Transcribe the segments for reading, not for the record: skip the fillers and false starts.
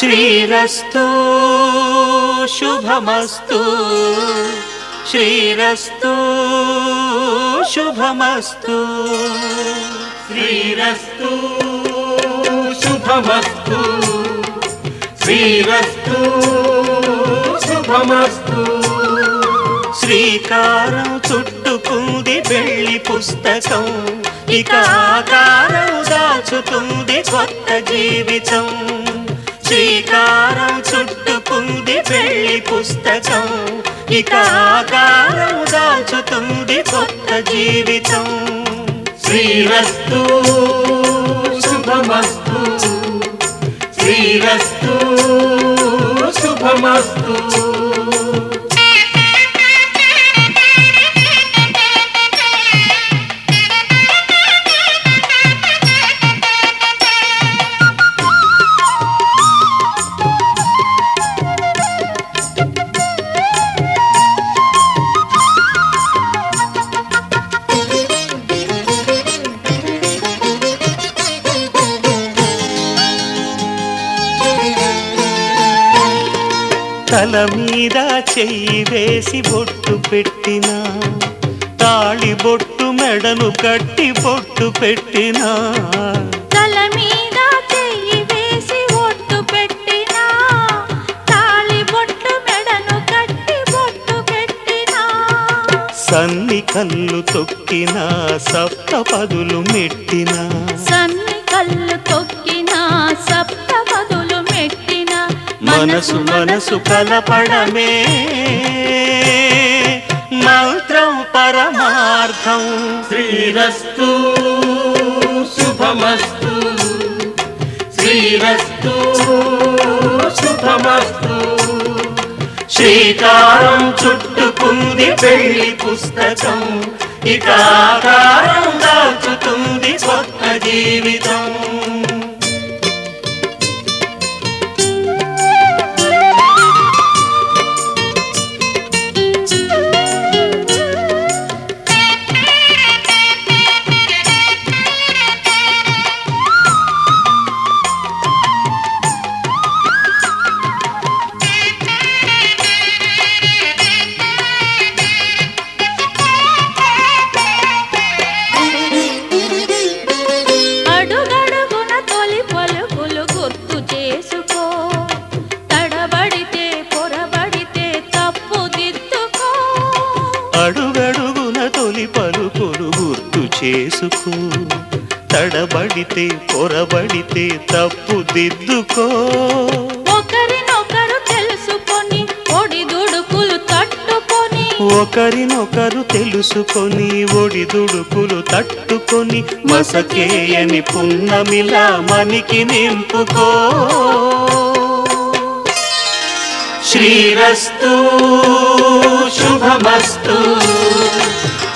శ్రీరస్తు శుభమస్తు శ్రీరస్తు శుభమస్తు శ్రీరస్తు శుభమస్తు శ్రీరస్తు శుభమస్తు. శ్రీకారం చుట్టుకుంది వెళ్లి పుస్తకం, ఇక ఆకారం దాచుతుంది కొత్త జీవితం. శ్రీకారం చుట్టుకుంది వెళ్లి పుస్తకం, ఇక ఆకారం దాచుతుంది కొత్త జీవితం. శ్రీరస్తు శుభమస్తు శ్రీరస్తు శుభమస్తు. తల మీద చెయ్యి వేసి బొట్టు పెట్టినా, తాళి బొట్టు మెడను కట్టి బొట్టు పెట్టినా. తల మీద చెయ్యి వేసి బొట్టు పెట్టినా, తాళి బొట్టు మెడను కట్టి బొట్టు పెట్టినా. సన్ని కళ్ళు తొక్కినా సప్త పదులు మెట్టినా, సన్ని కళ్ళు తొక్కినా సప్త పదులు మెట్టినా. మనసు మనసు కలపడమే మంత్రం పరమార్థం. శ్రీరస్తు శుభమస్తు శ్రీరస్తు శుభమస్తు. శ్రీకారం చుట్టుకుంది పెళ్లి పుస్తకం, ఇక ఆకారం దాచుతుంది కొత్త జీవితం. అడుగడుగున తొలి పలుకులు గుర్తు చేసుకో, తడబడితే పొరబడితే తప్పు దిద్దుకో. ఒకరినొకరు తెలుసుకొని ఒడిదుడుకులు తట్టుకొని, ఒకరినొకరు తెలుసుకొని ఒడిదుడుకులు తట్టుకొని, మసకేయని పున్నమిలా మనికి నింపుకో. శ్రీరస్తు శుభమస్తు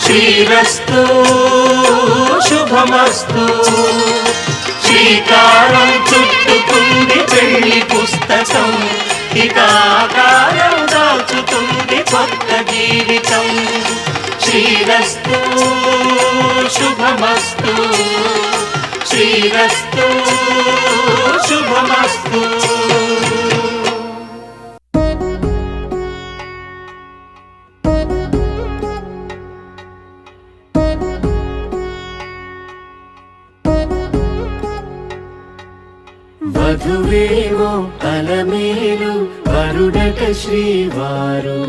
శ్రీరస్తు శుభమస్తు. శ్రీకారం చుట్టుకుంది పెళ్లి పుస్తకం, ఇక ఆకారం దాచుతుంది కొత్త జీవితం. శ్రీరస్తు శుభమస్తు శ్రీరస్తు శుభమస్తు. వధువేమో అలమేలు వరుడట శ్రీవారు,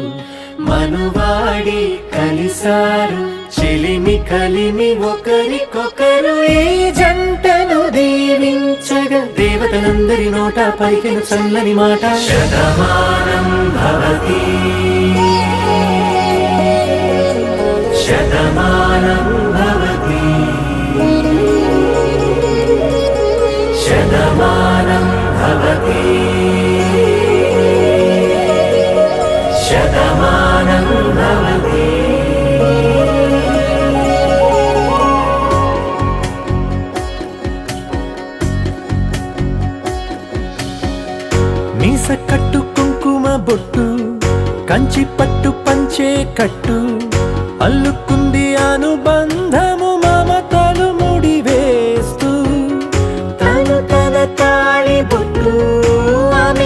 మనువాడి కలిసారు చెలిమి కలిమి ఒకరికొకరు. ఈ జంటను దీవించగా దేవతలందరి నోట పలికిన చల్లని మాట. శతమానం భవతి శతమానం భవతి శతమానం భవతి శతమానం భవతి. మీస కట్టు కుంకుమ బొట్టు కంచి పట్టు పంచే కట్టు, అల్లుకుంది అనుబంధము మమతలు ముడివేస్తూ. తను తన తాళి బొట్టు ఆమె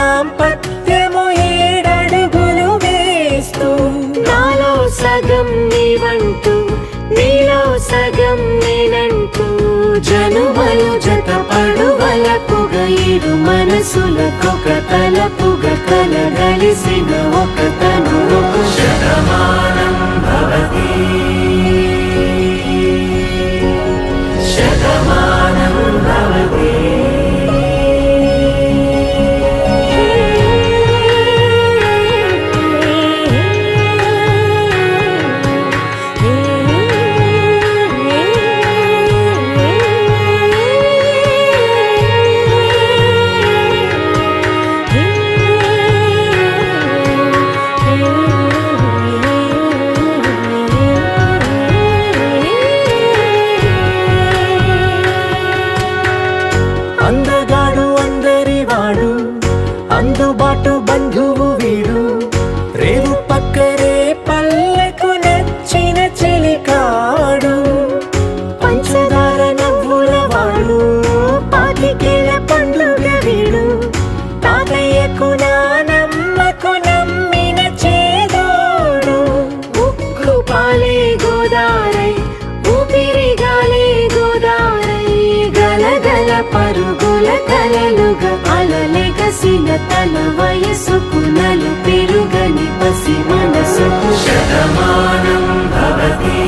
దాంపత్యము 7 అడుగులు వేస్తూ నాలో సగం నీవంటూ నీలో సగం నేనంటూ జనుమలు జతపడు వలపుగ 7 మనసులకొక తలపుగ కలగలిసిన ఒక తనువు శతమానం భవతి శతమానం భవతి అందగాడు అందరివాడు అందుబాటు బంధువు వీడు రేవు పక్కరే పల్లెకు నచ్చిన చెలికాడు పంచదార నవ్వుల వాడు పాతికేల పండుగ వీడు తాతయ్యకు నానమ్మకు నమ్మిన చేదోడు ఉక్కు పాలే గోదారై ఊపిరిగాలే గోదారై గలగల పరుగుల కలలుగా అలలెగసిన తన వయసుకు నలు పెరుగని పసి మనసుకు శతమానం భవతి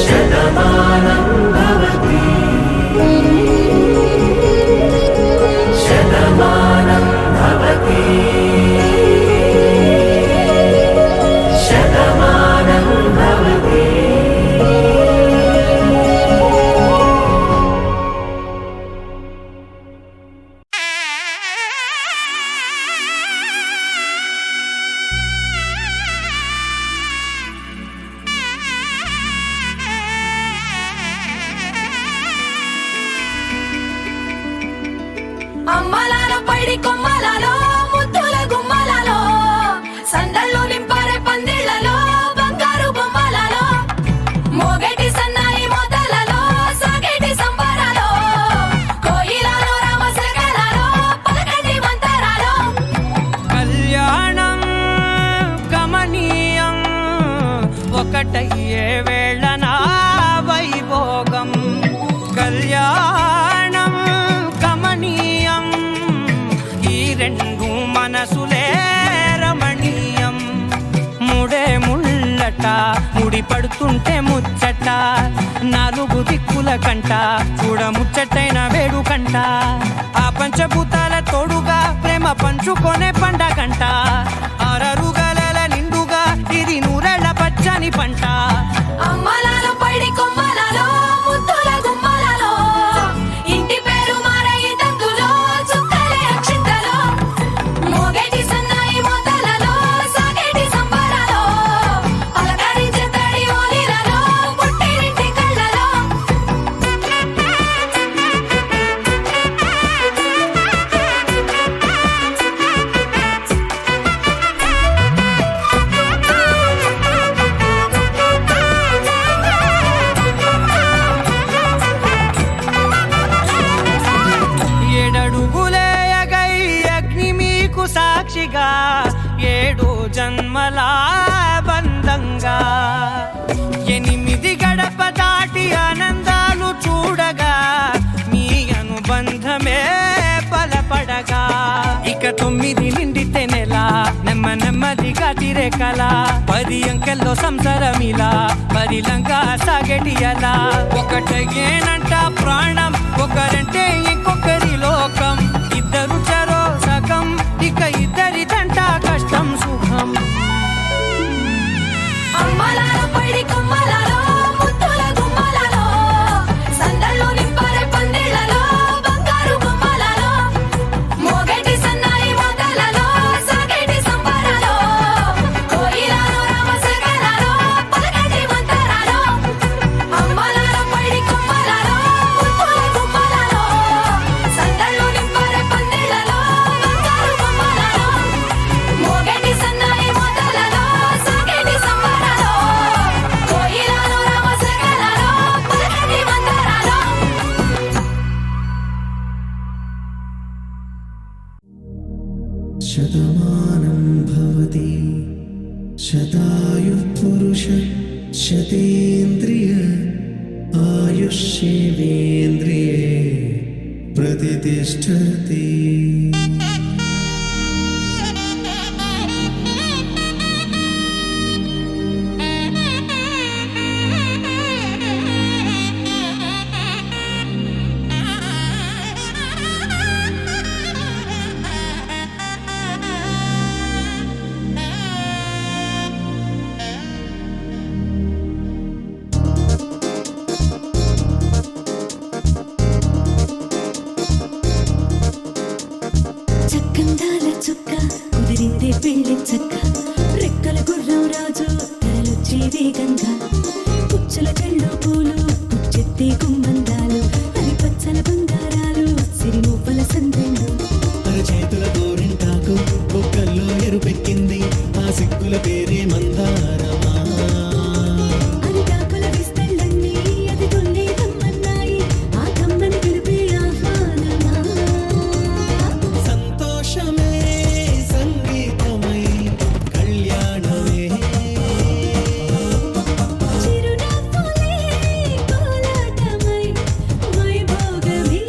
శతమానం భవతి శతమానం భవతి శతమానం భవతి అమ్మలాలో పైడి కొమ్మలలో ముద్దుల గుమ్మలలో సందళ్ళు నింపారే పందిళ్లలో బంగారు బొమ్మలలో మోగేటి సన్నాయి మోతలలో సాగేటి సంబరాలో కోయిలలో రామసగలలో పలకండి మంతరాలో కళ్యాణం గమనీయం ఒకటయ్యే వేళనా వైభోగం కళ్యాణం గమనీయం ఈ 2 మనసులే రమణీయం ముడే ముళ్ళట ముడి పడుతుంటే ముచ్చట 4 దిక్కుల కంట చూడ ముచ్చటైన వేడుకంట ఆ పంచభూతాల తోడుగా ప్రేమ పంచుకొనే పండగంట 6 గలల నిండుగా ఇది 100 పచ్చని పంట అమ్మలాలో పైడి కొమ్మలలో ముద్దుల గుమ్మలలో ఇంటి పేరు మారయి తందులో చుక్కలే అక్షింతలో మోగేటి సన్నాయి మోతలలో సాగేటి సంబరాలో అలకరించే తడి ఓలిలలో పుట్టినింటి కళ్ళలో సాక్షిగా 7 జన్మల బంధంగా 8 గడప దాటి ఆనందాలు చూడగా మీ అనుబంధమే బలపడగా ఇక 9 నిండితే నెల నెమ్మదిగా తిరే కల 10 అంకెల్లో సంసారమిలా పరిలంగా సాగేటియలా ఒకటేనంట ప్రాణం ఒకరంటే ఇంకొకరి లోకం ఇద్దరు చరో సగం ఇక ఇద్దరిదంట కష్టం సుఖం అమ్మలాలో పైడి కొమ్మలలో ముద్దుల గుమ్మలలో సందళ్ళు నింపారే పందిళ్లలో బంగారు బొమ్మలలో మోగేటి సన్నాయి మోతలలో సాగేటి సంబరాలో కోయిలలో రామసగలలో పలకండి మంతరాలో అమ్మలాలో పైడి కొమ్మలలో ముద్దుల గుమ్మలలో శతమానం భవతి శతాయుః పురుష శతేంద్రియ ఆయుష్యేంద్రియే ప్రతిష్టతి. చక్కందాల చుక్క కుదిరిందే పెళ్లి చక్క రెక్కల గుర్రం రాజు తరలొచ్చే వేగంగా పుచ్చల చెళ్ళు పూలు పుచ్చెత్తే గుమ్మందాలు అది పచ్చల బంగారాలు సిరిమూపల సందెళ్ళు చేతుల గోరింటాకు బొక్కల్లో ఎరుపెక్కింది ఆ సిగ్గుల పేరే మందారమా. అరిటాకుల విస్తళ్ళన్నీ అది తొల్లే కమ్మన్నాయి ఆ కమ్మని పిలిపే ఆహ్వానమా. సంతోషమే సంగీతమై కళ్యాణమే చిరునవ్వులే కోలాటమై వైభోగమే.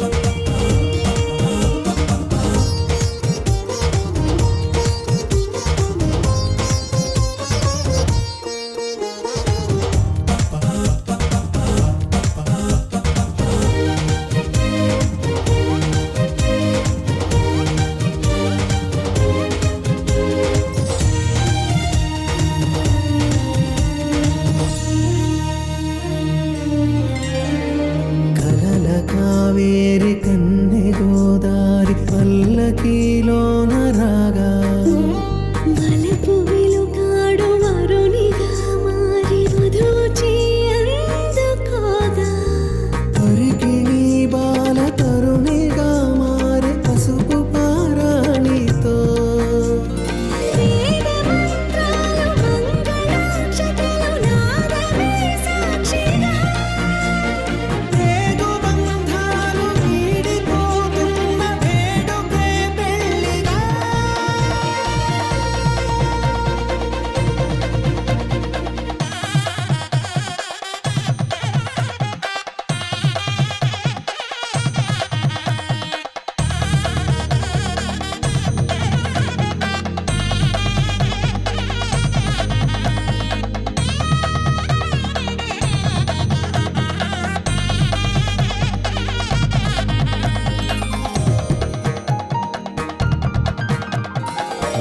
కలల కావేరి కన్నె గోదారి పల్లకీలోన రాగా వలపు వెలుగాడు వరునిగా మారి వధూచి అందుకోగా పరికిణి బాల తరుణిగా మారి పసుపు పారాణితో వేద మంత్రాలు మంగళాక్షతలు నాదమే సాక్షిగా రేగు బంధాలు వీడిపోతున్న వేడుకే పెళ్లిగా.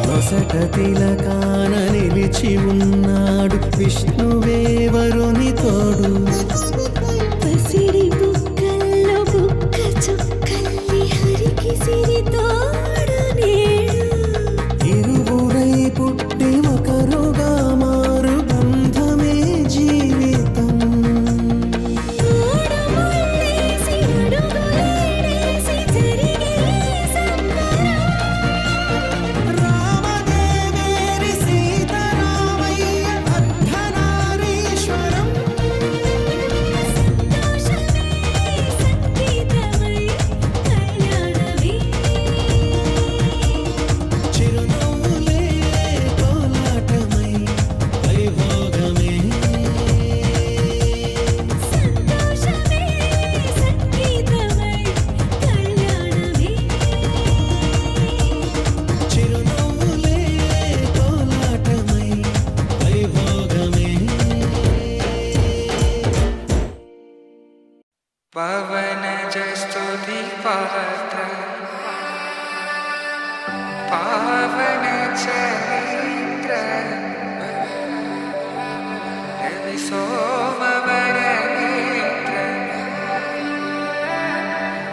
వసట తిలకాన నిలిచి ఉన్నాడు విష్ణువే వరుని తోడు. పసిడి బుక్కల్లో బుక్క చుక్కల్లి హరికి సిరి తోడు నేడు ఇరువురై పుట్టి ఒకరుగా మారు బంధమే జీవితం. తోడు ముళ్ళేసి అడుగులేసి జరిగే సంబరం రామదేవేరి సీతారామయ్య అర్ధనారీశ్వరం. సంతోషమే సంగీతమై కళ్యాణమే. చిరునవ్వులే కోలాటమై వైభోగమే సంతోషమే సంగీతమై కళ్యాణమే. చిరునవ్వులే కోలాటమై వైభోగమే. పవనజస్తుతి పాత్ర పావన చరిత్ర రవి సోమవర నేత్ర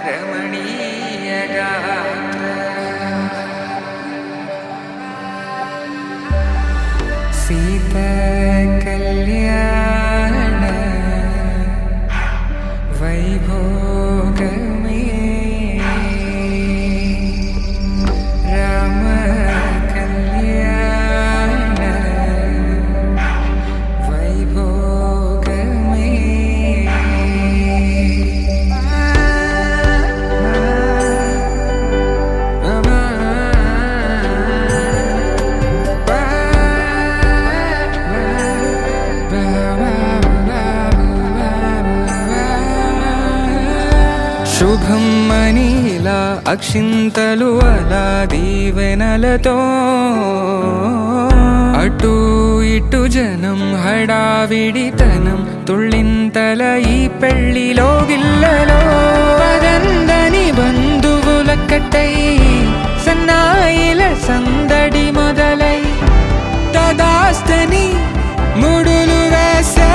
రమణీయ గాత్ర సీత కళ్యాణ వైభోగమే రామ కళ్యాణ వైభోగమే. రామ అక్షింతలు అలా దీవెనలతో అటు ఇటు జనం హడావిడితనం తుళ్ళింతల ఈ పెళ్లిలో గిల్లలో పదందని బంధువుల కట్టై సన్నాయిల సందడి మొదలై తదాస్తని ముడులు వేసే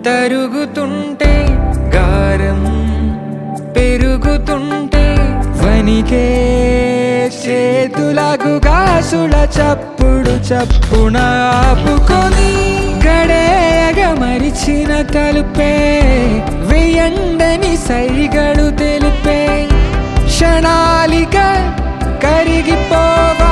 తరుగుతుంటే గారం పెరుగుతుంటే వనికే చేతులకు గాసుల చప్పుడు చప్పున ఆపుకొని గడేయగ మరిచిన తలుపే వెయ్యండని సైగడు తెలిపే క్షణాలిక కరిగిపోవా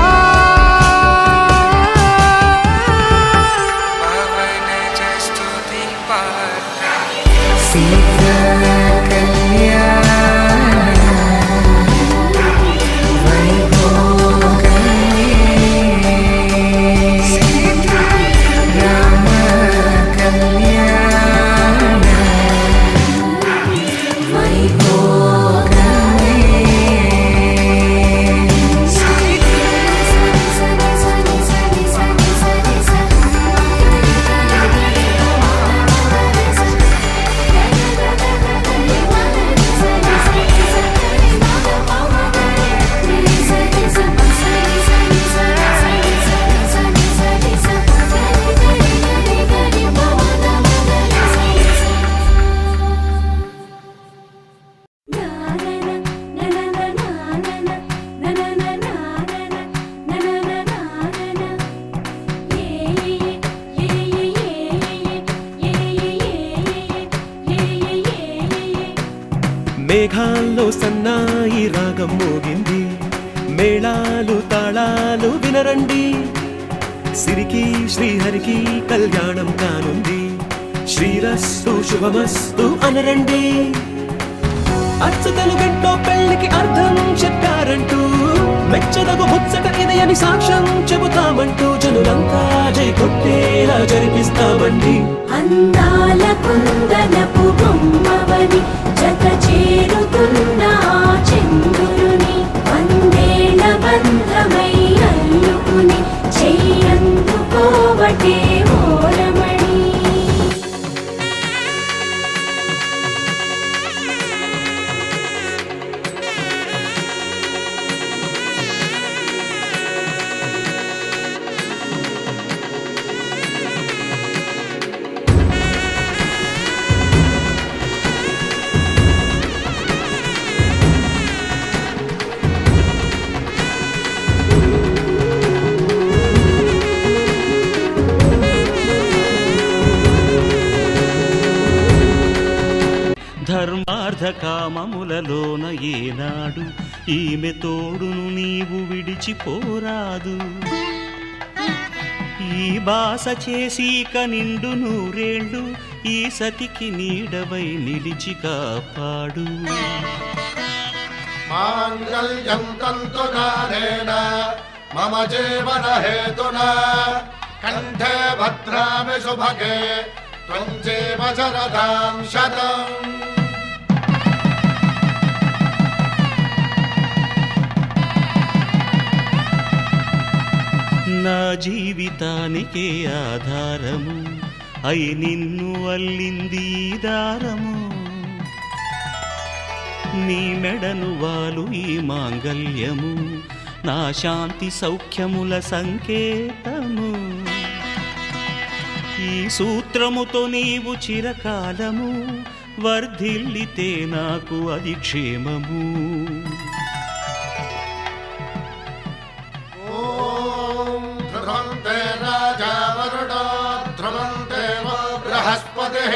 మేఘాల్లో సన్నాయి రాగం మోగింది మేళాలు తాళాలు వినరండి సిరికి శ్రీహరికి కళ్యాణం కానుంది శ్రీరస్తు శుభమస్తు అనరండి అచ్చతలు గంటో పెళ్లికి అర్థం చెప్పారంటూ మెచ్చదగు ముచ్చట ఇది అని సాక్ష్యం చెబుతామంటూ జనులంతా జై కొట్టేలా జరిపిస్తామండి అందాల కుందనపు బొమ్మవని జత చేరుతున్న చంద్రుని వందేళ్ల బంధమై అల్లుకుని చెయ్యందుకోవటే ఓరమణి ధర్మార్థ కామములలోన ఏనాడు ఈమె తోడును నీవు విడిచిపోరాదు ఈ బాస చేసీక నిండు నూరేళ్ళు ఈ సతికి నీడవై నిలిచి కాపాడు మాంగళ్యం తంతునానేన మమ జీవన హేతునా కంఠే భద్రామి శుభగే త్వం జీవ శరదాం శతం నా జీవితానికే ఆధారము అయి నిన్ను అల్లింది దారము నీ మెడను వాలు ఈ మాంగల్యము నా శాంతి సౌఖ్యముల సంకేతము ఈ సూత్రముతో నీవు చిరకాలము వర్ధిల్లితే నాకు అది క్షేమము ఓ తే రాజా వరుణో ధ్రువం దేవో బృహస్పతిః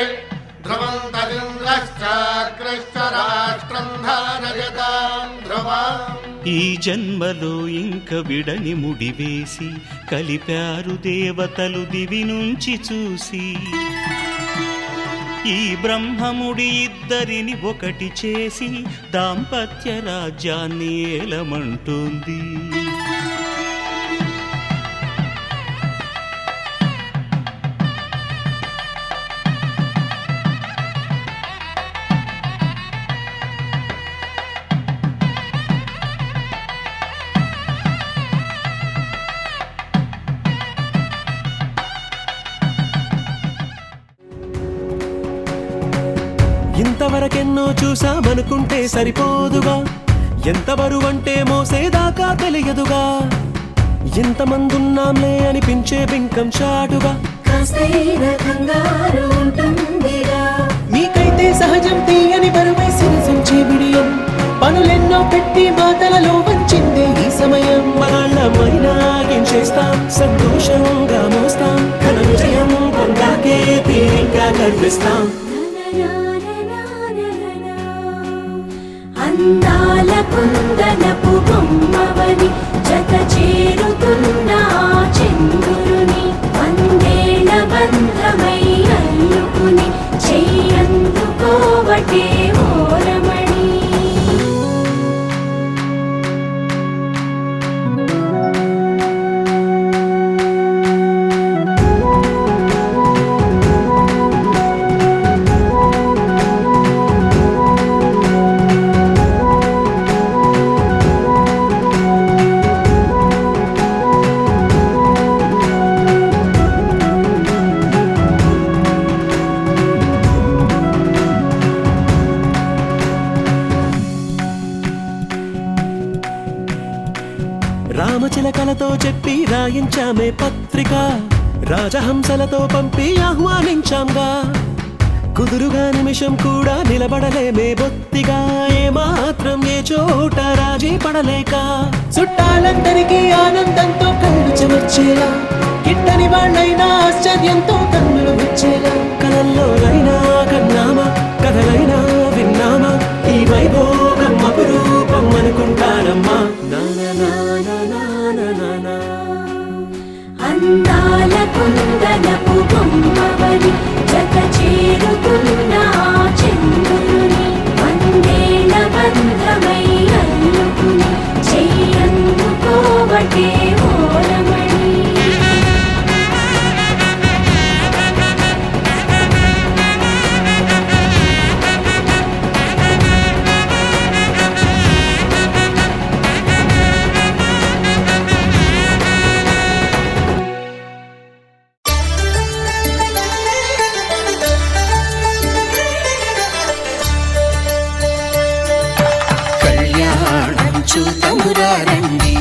ధ్రువం తదింద్రశ్చాగ్రశ్చ రాష్ట్రం ధారయతాం ధ్రువం. ఈ జన్మలో ఇంక విడని ముడివేసి కలిపారు దేవతలు దివి నుంచి చూసి. ఈ బ్రహ్మముడి ఇద్దరిని ఒకటి చేసి దాంపత్య రాజ్యాన్ని ఏలమంటుంది. ఇంతవరకెన్నో చూసామనుకుంటే సరిపోదుగా, ఎంత బరువంటే మోసేదాకా తెలియదుగా. ఇంతమందున్నాంలే అనిపించే బింకం చాటుగా కాస్తైన కంగారు ఉంటుందిగా. మీకైతే సహజం తీయని బరువై సిరసించే విడియం, పనులెన్నో పెట్టి మాటలలో వంచిందే ఈ సమయం. మనాళ్ళమైనా ఏం చేస్తాం, సంతోషంగా మోస్తాం, ఘన విజయం పొందాకే తీరిగ్గా కనిపిస్తాం. అందాల కుందనపు బొమ్మవని జత చేరుతున్న చంద్రుని వందేళ్ల బంధమై అల్లుకుని చెయ్యందుకోవటే ఓరమణి. రామచిలకలతో చెప్పి రాయించామే పత్రిక, రాజహంసలతో పంపి ఆహ్వానించాంగా. కుదురుగా నిమిషం కూడా నిలబడలేమే బొత్తిగా, ఏమాత్రం ఏ చోట రాజీ పడలేక. చుట్టాలందరికీ ఆనందంతో కళ్ళు చెమర్చేలా, గిట్టని వాళ్ళైనా ఆశ్చర్యంతో కన్నులు వచ్చేలా. కలల్లోనైనా కన్నామా, కథలైనా విన్నామా, ఈ వైభోగం అపురూపం అనుకుంటానమ్మా. అందాల కుందనపు బొమ్మవని జత చేరుతున్న చంద్రుని వందేళ్ల బంధమై అల్లుకుని చెయ్యందుకోవటే ఓరమణి. చూతమురారండి,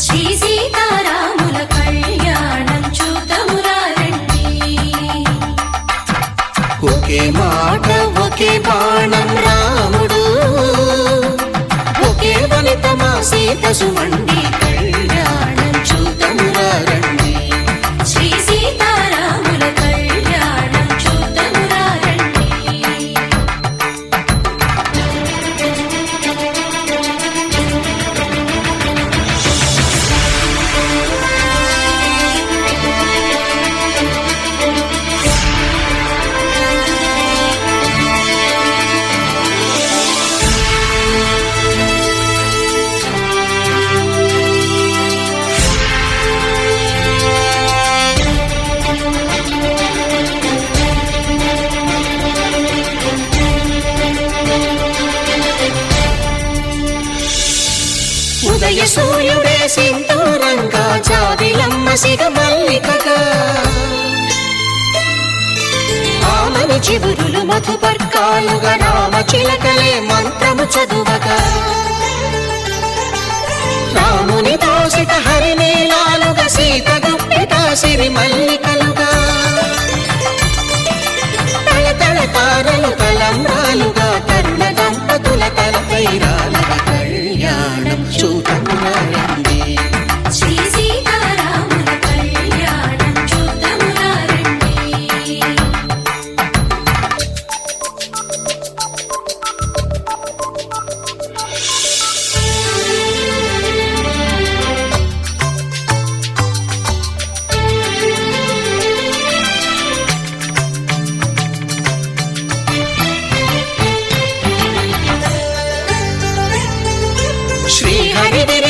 శ్రీ సీతారాముల కళ్యాణం చూతమురారండి. ఒకే మాట ఒకే బాణం రాముడు, ఒకే వనిత మా సీత సుమండి, కళ్యాణం చూతమురారండి. శ్రీ సీతారాముల కళ్యాణం చూతమురారండి. ఉదయ సూర్యుడే సింధూరంగా, జాబిలమ్మ సిగ మల్లికగా, ఆమని చివురులు మధుపర్కాలుగా, రామ చిలకలే మంత్రము చదువగా. రాముని దోసిట హరినీలాలుగా, సీత గుప్పిట సిరి మల్లికలుగా, తళతళ తారలు తలంబ్రాలుగా, తరుణ దంపతుల తలపైరాలుగా, కళ్యాణం చూతమురారండి. శ్రీ సీతారాముల కళ్యాణం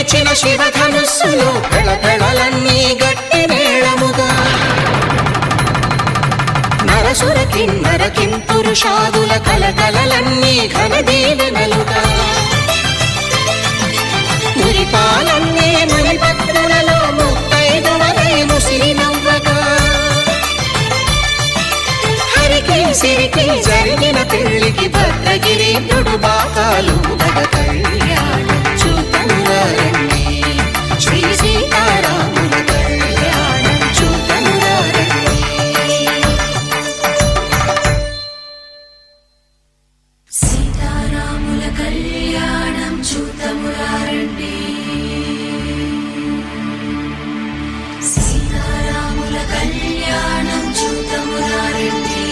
నిలిచిన శివధనుస్సులు పెళపెళలన్నీ గట్టి మేళముగా నరసుర కిన్నర కింపురుషాదుల కలకలలన్నీ ఘనదీవెనలుగా మురిపాలన్నీ మునిపత్రులలో ముత్తైదువలై ముసిరి నవ్వగా హరికి సిరికి జరిగిన పెళ్లికి భద్రగిరీంద్రుడు బాకాలు గద కళ్యాణం చూతనురండి శ్రీ సీతారాముల కళ్యాణం చూతనురండి సీతారాముల కళ్యాణం చూతమురారండి సీతారాముల కళ్యాణం చూతమురారండి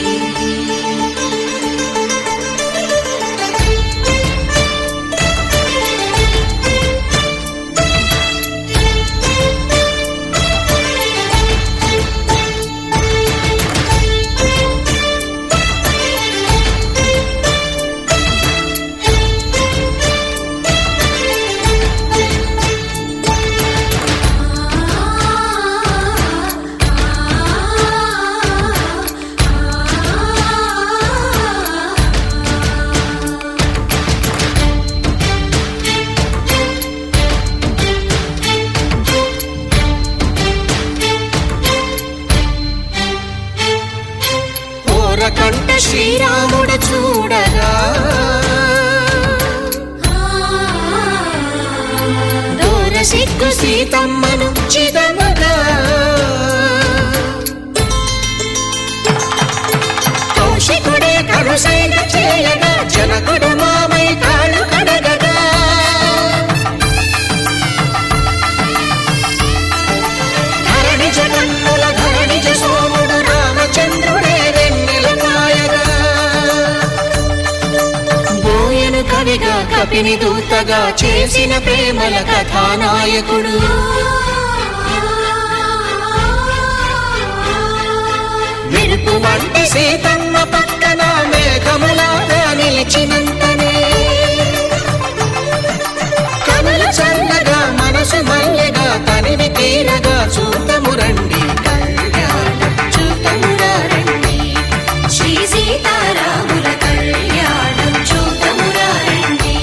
కంట శ్రీరాముడు చూడగా దూర సిగ్గు సీతమ్మను చిదమగా కౌశికుడే కరుసైన చేయగా జనకుడు మామై కాళ్ళు కడగగా ధరణి జగన్నుల ధరణిజ సోముడు రామచంద్రుడే కవిగా కపిని దూతగా చేసిన ప్రేమల కథానాయకుడు మెరుపు వంటి సీతమ్మ పక్కన మేఘములాగా నిలిచినంతనే కనులు చల్లగా మనసు మల్లెగా తనివి తీరగా చూతము రండి కళ్యాణం చూతమురా రండి శ్రీ సీతారాముల కళ్యాణం చూతమురా రండి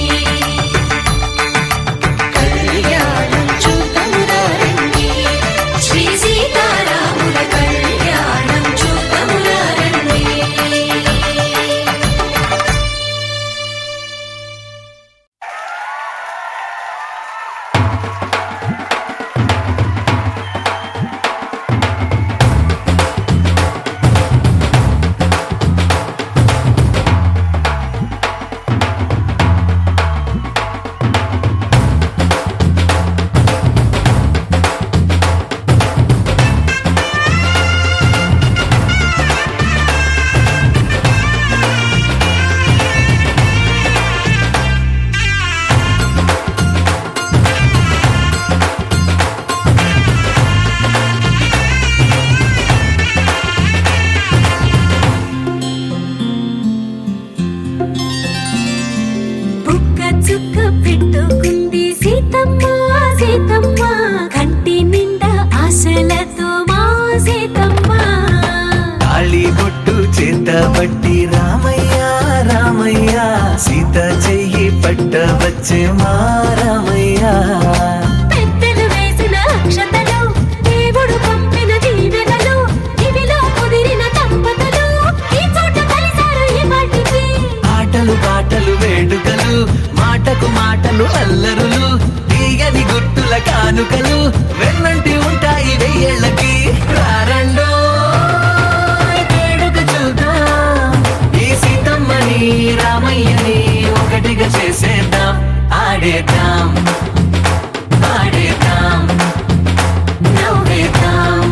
కళ్యాణం చూతమురా రండి శ్రీ సీతారాముల కళ్యాణం చూతమురా రండి చుక్క పెట్టుకుంది సీతమ్మ సీతమ్మ కంటి నిండా ఆశలతో మా సీతమ్మ తాళి బొట్టు చేత పట్టి రామయ్య రామయ్య సీత చెయ్యి పట్ట వచ్చే మా రామయ్య పెద్దలు వేసిన అక్షతలు దేవుడు పంపిన దీవెనలు ఇవిలో కుదిరిన దంపతులు ఈ చోట కలిసారు ఈ వాటికి ఆటలు పాటలు వేడుకలు మాటకు మాటలు అల్లరులు తీయని గుర్తుల కానుకలు వెన్నంటి ఉంటాయి వెయ్యేళ్ళకి రారండో వేడుక చూద్దాం ఈ సీతమ్మని రామయ్యని ఒకటిగా చేసేద్దాం ఆడేద్దాం ఆడేద్దాం నవ్వేద్దాం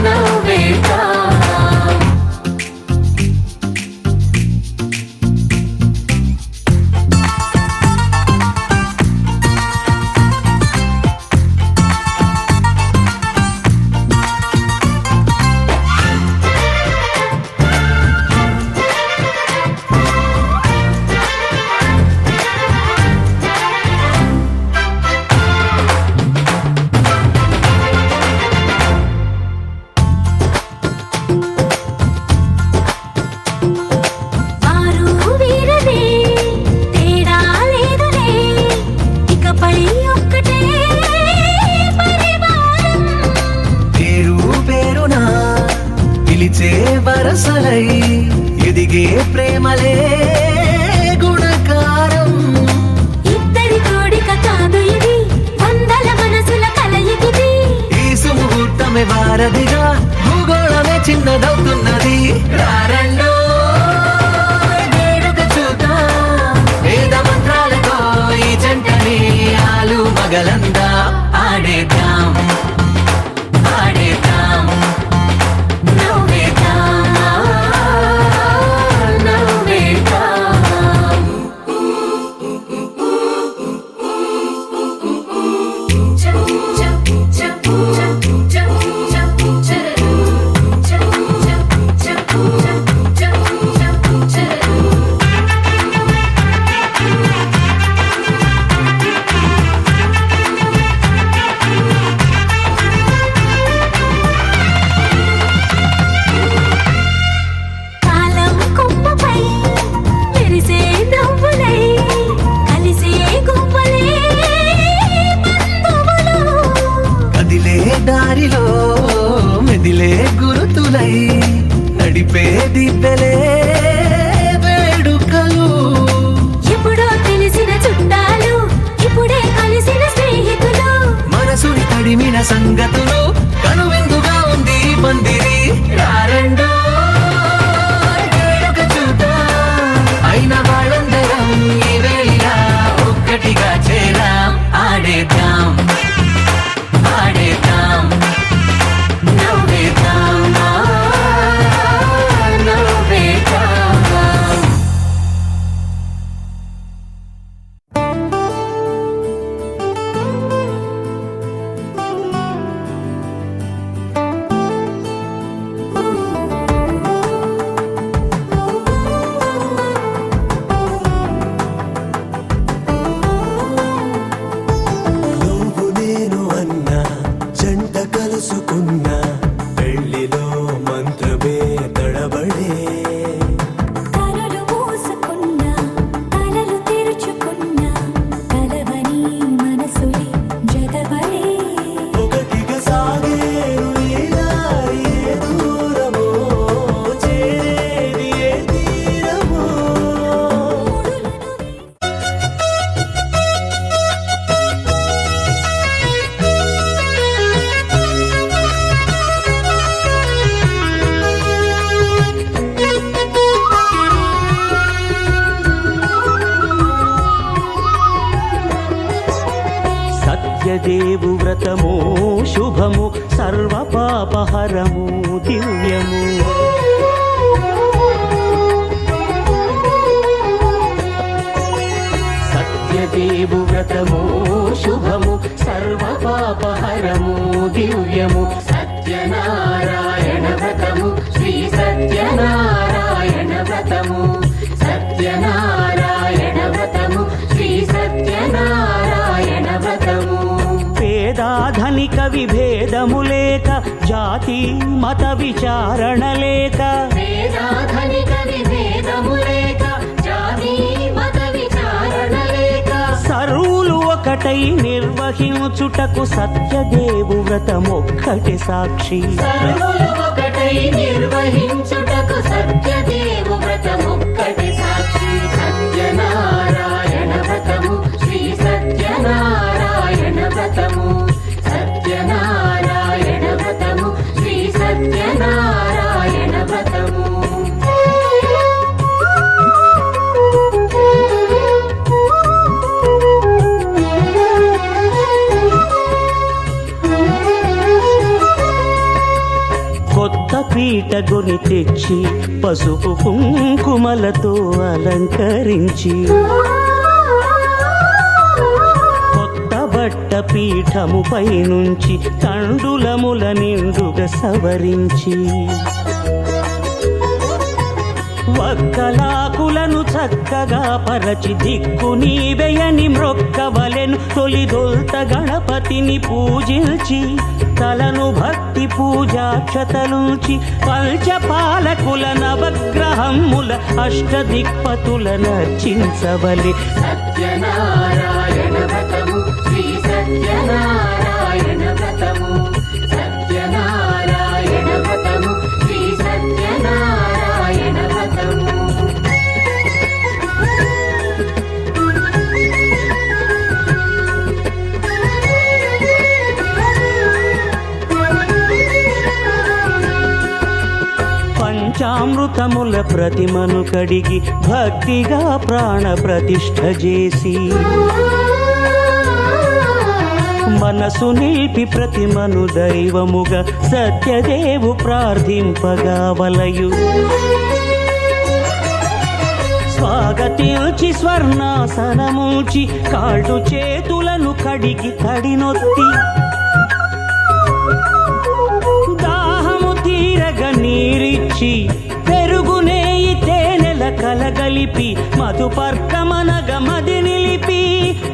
నవ్వేద్దాం వరసలై ఎదిగే ప్రేమలే గుణకారం. ఇద్దరి కోడిక కాదు ఇది, వందల మనసుల కలయికిది. ఈ సుముహూర్తమే వారధిగా భూగోళమే చిన్నదవుతున్నది. రారండో వేడుక చూద్దాం, వేద మంత్రాలతో ఈ జంటని ఆలు మగలందా ఆడేద్దాం ఆడేద్దాం నవ్వేద్దాం నవ్వేద్దాం. కాలం కొమ్మపై మెరిసే నవ్వులై కలిసే గువ్వలే బంధువులు. కదిలే దారిలో మెదిలే గురుతులై నడిపే దిబ్బెలే వేడుకలు. ఎప్పుడో తెలిసిన చుట్టాలు, ఇప్పుడే కలిసిన స్నేహితులు. మనసుని తడిమిన సంగతులు కనువిందుగా ఉంది ఈ పందిరి. రారండో వేడుక చూద్దాం, అయిన వాళ్ళందరం ఈ వేళ ఒక్కటిగా చేరాం. ఆడేద్దాం ఆడేద్దాం నవ్వేద్దాం నవ్వేద్దాం. నువ్వు నేను అన్నా జంట కలుసుకున్నా పెళ్లిలో మంత్రమే తడబడే. కనులు మూసుకున్నా కలలు తెరుచుకున్నా కలవని మనసులే జతబడే. ఒకటిగా సాగేరు ఈ దారి ఏ దూరమో, చేరేది ఏ తీరమో. సత్యదేవు వ్రతము శుభము సర్వ పాపహరము దివ్యము. సత్యదేవు వ్రతము శుభము సర్వ పాపహరము దివ్యము. సత్యనారాయణ వ్రతము శ్రీ సత్యనారాయణ వ్రతము. సత్యనారాయణ వ్రతము శ్రీ సత్యనారాయణ వ్రతము. పేదాధనిక విభేదము లేక, జాతి మత విచారణ లేక. పేదాధనిక విభేదము లేక, జాతి మత విచారణ లేక. సర్వులు ఒకటై నిర్వహించుటకు సత్యదేవు వ్రతమొక్కటి సాక్షి. సర్వులు ఒకటై నిర్వహించుటకు సత్యదేవు వ్రతమొక్కటి సాక్షి. సత్యనారాయణ వ్రతము శ్రీ సత్యనారాయణ వ్రతము. సత్యనారాయణ వ్రతము శ్రీ సత్యనారాయణ వ్రతము. కొత్త పీట గొని తెచ్చి పసుపు కుంకుమలతో అలంకరించి, కొత్త బట్ట పీఠముపై నుంచి తండులముల నిండుగా సవరించి, వక్కలాకులను చక్కగా పరచి దిక్కు నీవెయని మ్రొక్కవలెను. తొలిదొల్త గణపతిని పూజించి తలను భక్తి పూజాక్షతలుంచి, పంచపాలకుల నవగ్రహముల అష్టదిక్పతుల నర్చించవలె. సత్యనారాయణ వ్రతము శ్రీ సత్యనారాయణ వ్రతము. సత్యనారాయణ వ్రతము శ్రీ సత్యనారాయణ పంచామృతముల ప్రతిమను కడిగి భక్తిగా ప్రాణ ప్రతిష్ఠ చేసి మనసు నిలిపి ప్రతిమను దైవముగా సత్యదేవు ప్రార్థింపగా వలయు స్వాగతించి స్వర్ణాసనముంచి కాళ్ళు చేతులను కడిగి తడినొత్తి దాహము తీరగ నీరిచ్చి పెరుగునేయి తేనెల కలగలిపి మధుపర్కమనగ మది నిలిపి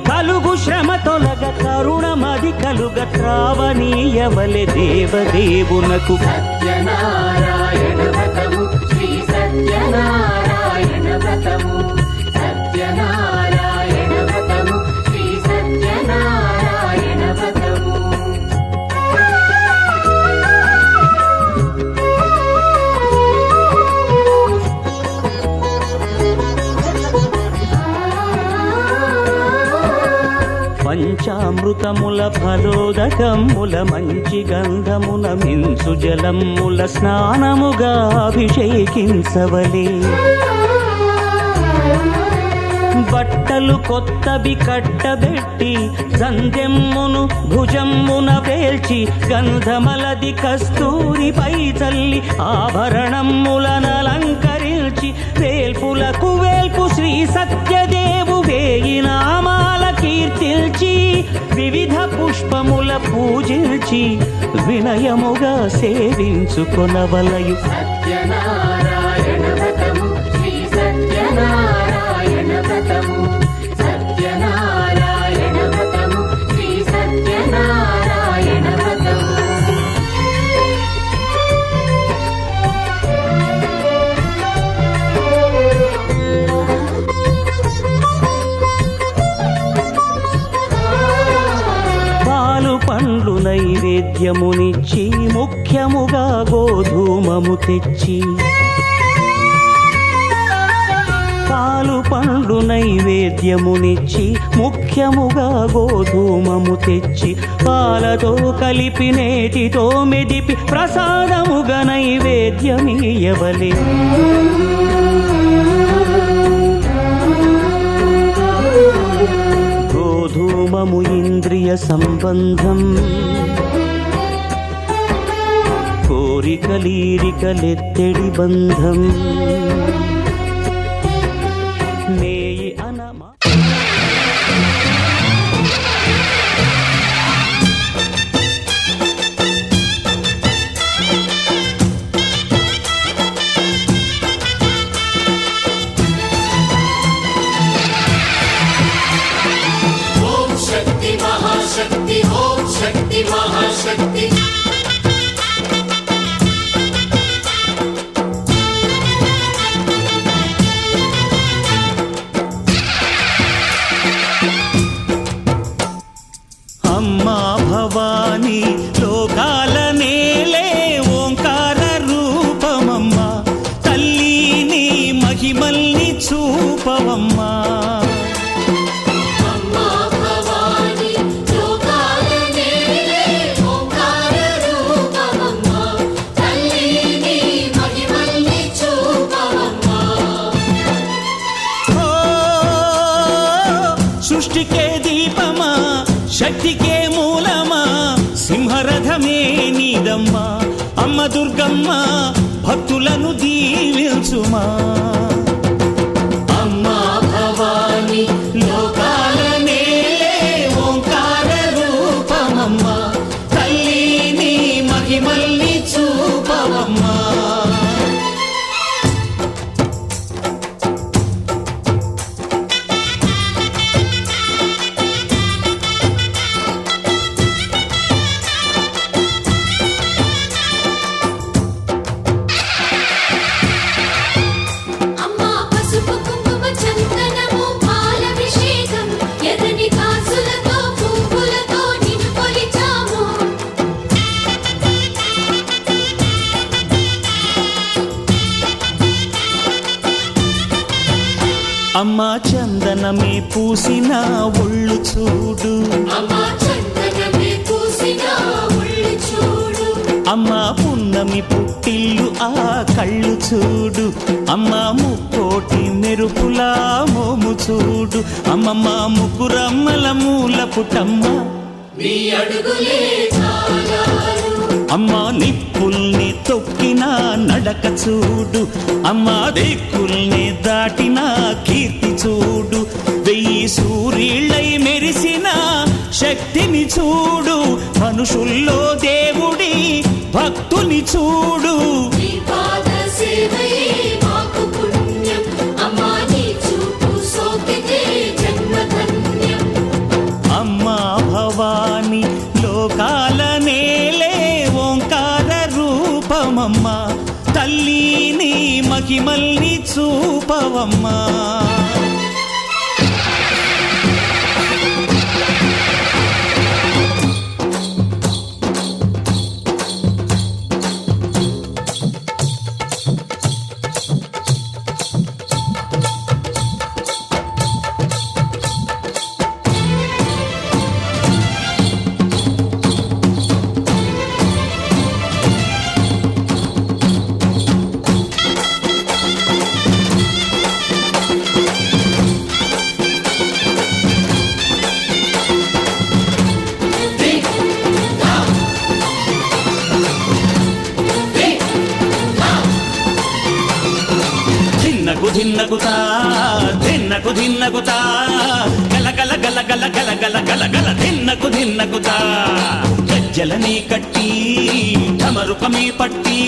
కలుగు శ్రమ తొలగ కరుణమది కలుగ త్రావనీయవలె దేవదేవునకు సత్యనారాయణ వ్రతము శ్రీ సత్యనారాయణ వ్రతము సత్యనారాయణ వ్రతము శ్రీ సత్యనారాయణ వ్రతము పంచామృతముల ఫలోదకముల మంచి గంధమున మించు జలముల స్నానముగా అభిషేకించవలే బట్టలు కొత్తవి కట్టబెట్టి సంధ్యమ్మును భుజమ్మున వేల్చి గంధమలది కస్తూరిపై చల్లి ఆభరణములనలంకరించి వేల్పులకు వేల్పు శ్రీ సత్యదేవు వేయి నామాల కీర్తిల్చి వివిధ పుష్పముల పూజించి వినయముగా సేవించుకొనవలయు సత్యనారాయణ వ్రతము శ్రీ సత్యనారాయణ వ్రతము సత్యనారాయణ వ్రతము శ్రీ సత్యనారాయణ వ్రతము పాలు పండ్లు నైవేద్యమునిచ్చి ముఖ్యముగా గోధూమము తెచ్చి పాలు పండ్లు నైవేద్యమునిచ్చి ముఖ్యముగా గోధూమము తెచ్చి పాలతో కలిపి నేతితో మెదిపి ప్రసాదముగా నైవేద్యమీయవలే గోధూమము ఇంద్రియ సంబంధం కోరికలీరికలెత్తెడి బంధం నేయి అనమా ఓం శక్తి మహాశక్తి ఓం శక్తి మహాశక్తి అమ్మా భవానీ లోకాల నేలే ఓంకార రూపమమ్మా తల్లి నీ మహిమల్ని చూపవమ్మా అమ్మా భవాని లోకాల నేలే ఓంకార రూపమమ్మా తల్లి నీ మహిమల్ని చూపవమ్మా ఓ సృష్టికే దీపమా శక్తికే మూలమా సింహరథమే నీదమ్మా అమ్మ దుర్గమ్మ భక్తులను దీవించుమా అమ్మా భవాని లోకాల నేలే ఓంకార రూపమమ్మా తల్లి నీ మహిమల్ని చూపవమ్మా అమ్మా పసుపు కుంకుమ చందనము పాలభిషేకం ఎర్రని కాసులతో పువ్వులతో నిన్ను కొలిచాము అమ్మా చందనమే పూసిన ఒళ్ళు చూడు అమ్మా చందనమే పూసిన ఒళ్ళు చూడు అమ్మా పుణ్య పున్నమి పుట్టిల్లు ఆ కళ్ళు చూడు అమ్మ ముక్కోటి మెరుపులా మోము చూడు అమ్మమ్మ ముగ్గురమ్మల మూల పుట్టమ్మ నీ అడుగులే చాలారు అమ్మ నిప్పుల్ని తొక్కిన నడక చూడు అమ్మ దిక్కుల్ని దాటిన కీర్తి చూడు 1000 సూర్యుళ్ళై మెరిసిన శక్తిని చూడు మనుషుల్లో దేవుడి భక్తుని చూడు నీ పాద సేవయే మాకు పుణ్యం అమ్మా నీ చూపు సోకితే జన్మధన్యం అమ్మా భవాని లోకాల నేలే ఓంకార రూపమమ్మా తల్లిని మహిమల్ని చూపవమ్మా ధిన్నకుతా ధిన్నకుతా గల గల గల గల గల గల గల గల ధిన్నకుతా గజ్జలనే కట్టి ఢమరుకమే పట్టి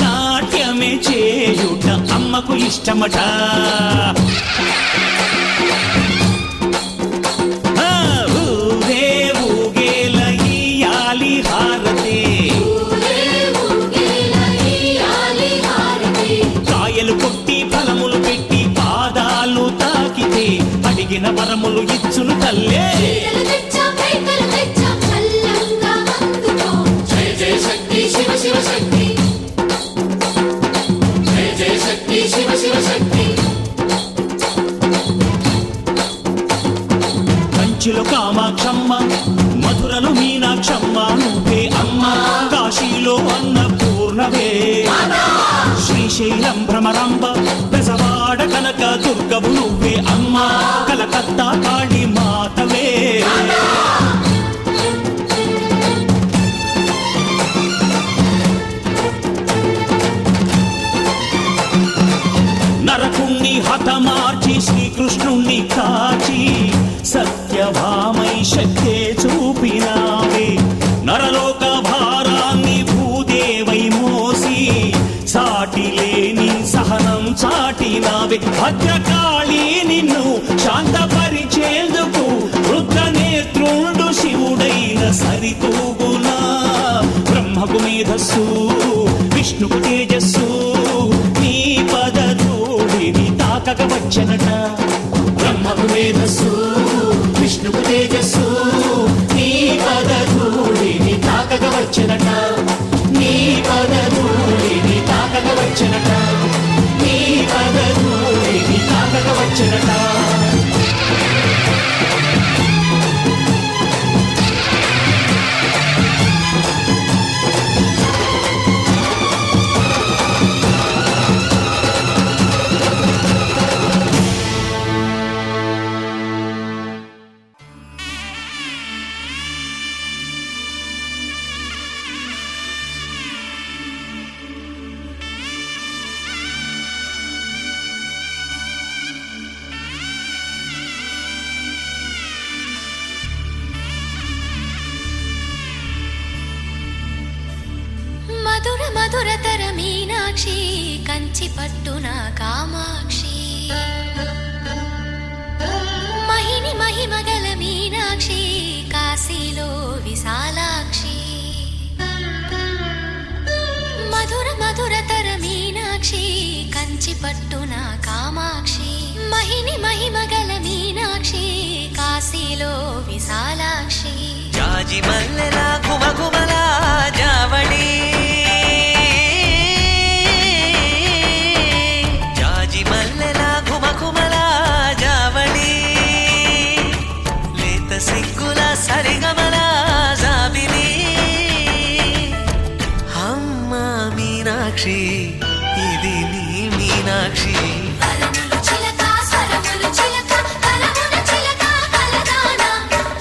నాట్యమే చేయుట అమ్మకు ఇష్టమట ఊరే ఊగేల ఇయ్యాలి హారతే కాయలు కొట్టి ఫలములు పెట్టి పాదాలు తాకితే అడిగిన వరములు ఇచ్చును తల్లే జయ జయ శక్తి శివ శివ శక్తి జయ జయ శక్తి శివ శివ శక్తి కంచిలో కామాక్షమ్మ మధురలో మీనాక్షమ్మ నువ్వే అమ్మ కాశీలో అన్నపూర్ణవే శ్రీశైలం భ్రమరాంబ బెజవాడ కనక దుర్గవు నువ్వే అమ్మ కలకత్తా కాళీ మాతవే నరకుణ్ణి హతమార్చి శ్రీకృష్ణుణ్ణి కాచి సత్యభామై శక్తే చూపినావే నరలోక భారాన్ని భూదేవై మోసి సాటి లేని సహనం చాటినావే భద్రకాళి నిన్ను శాంతపరిచేందుకు రుద్రనేత్రుండు శివుడైన సరితూగునా బ్రహ్మకు మేధస్సు విష్ణుకు తేజస్సు నీ పదధూళిని తాకక వచ్చనట బ్రహ్మకు మేధస్సు విష్ణుకు తేజస్సు నీ పదధూళిని తాకక వచ్చనట నీ పదధూళిని తాకక వచ్చనట నీ పదధూళిని తాకక వచ్చనట మధుర మధురతర మీనాక్షి కంచి పట్టున కామాక్షి మహిని మహిమగల మీనాక్షి కాశీలో విశాలాక్షి మధుర మధురతర మీనాక్షి కంచి పట్టున కామాక్షి మహిని మహిమగల మీనాక్షి కాశీలో విశాలాక్షి జాజి మల్లెలా గుమగుమలా జావళి జాజి మల్లెలా గుమగుమలా జావళి లేత సిగ్గుల సరిగమలా జాబిలి అమ్మ మీనాక్షి ఇది నీ మీనాక్షి వరములు చిలక స్వరములు చిలక కలమున చిలక కలదానా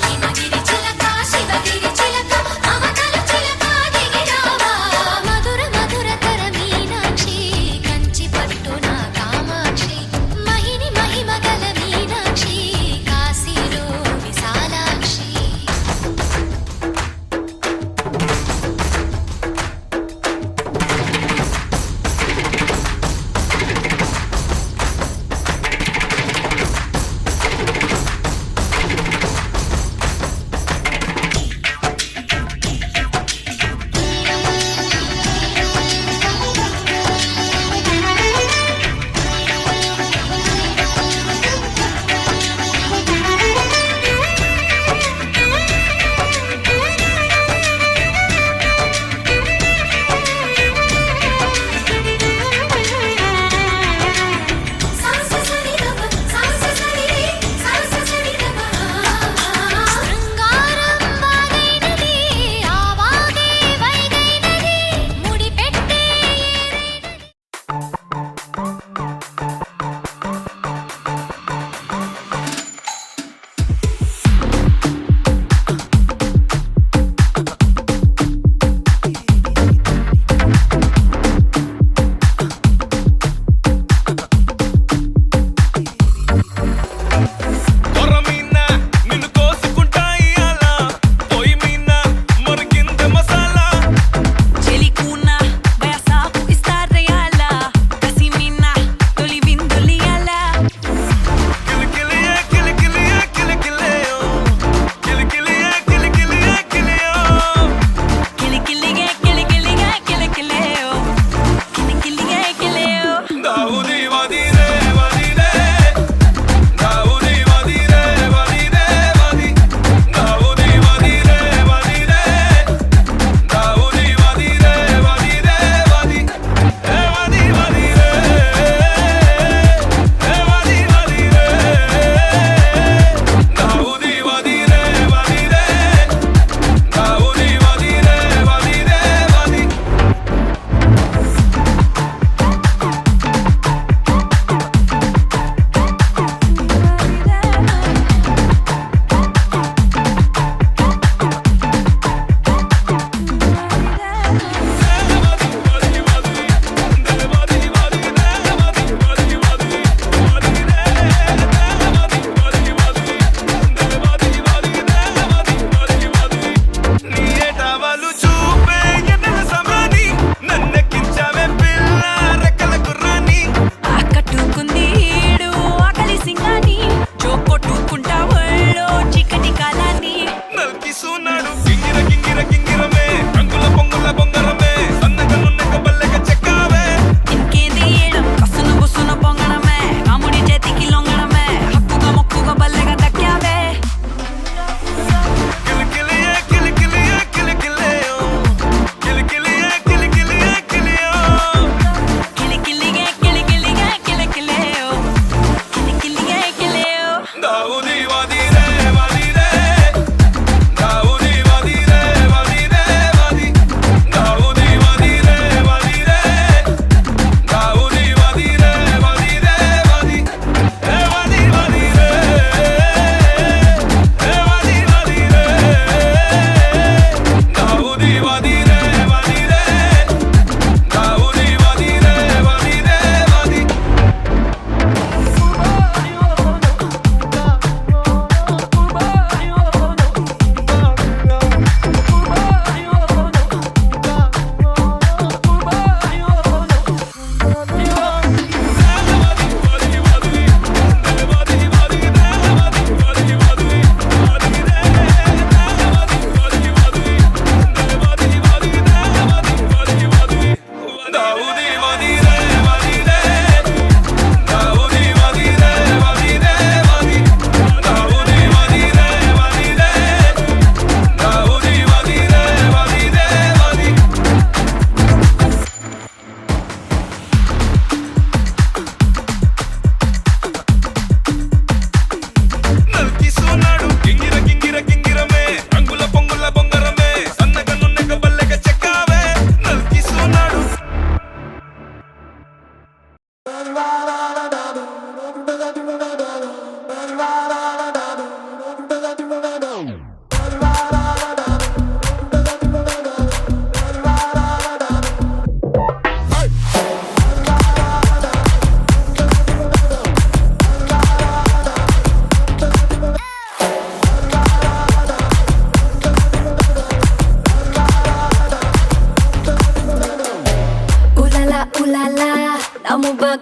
హిమగిరి చిలక శివగిరి చిలక మమతలు చిలక దిగిరావా మధుర మధుర తర మీనాక్షి కంచి పట్టున కామాక్షి మహిని మహిమగల మీనాక్షి కాశీలో విశాలాక్షి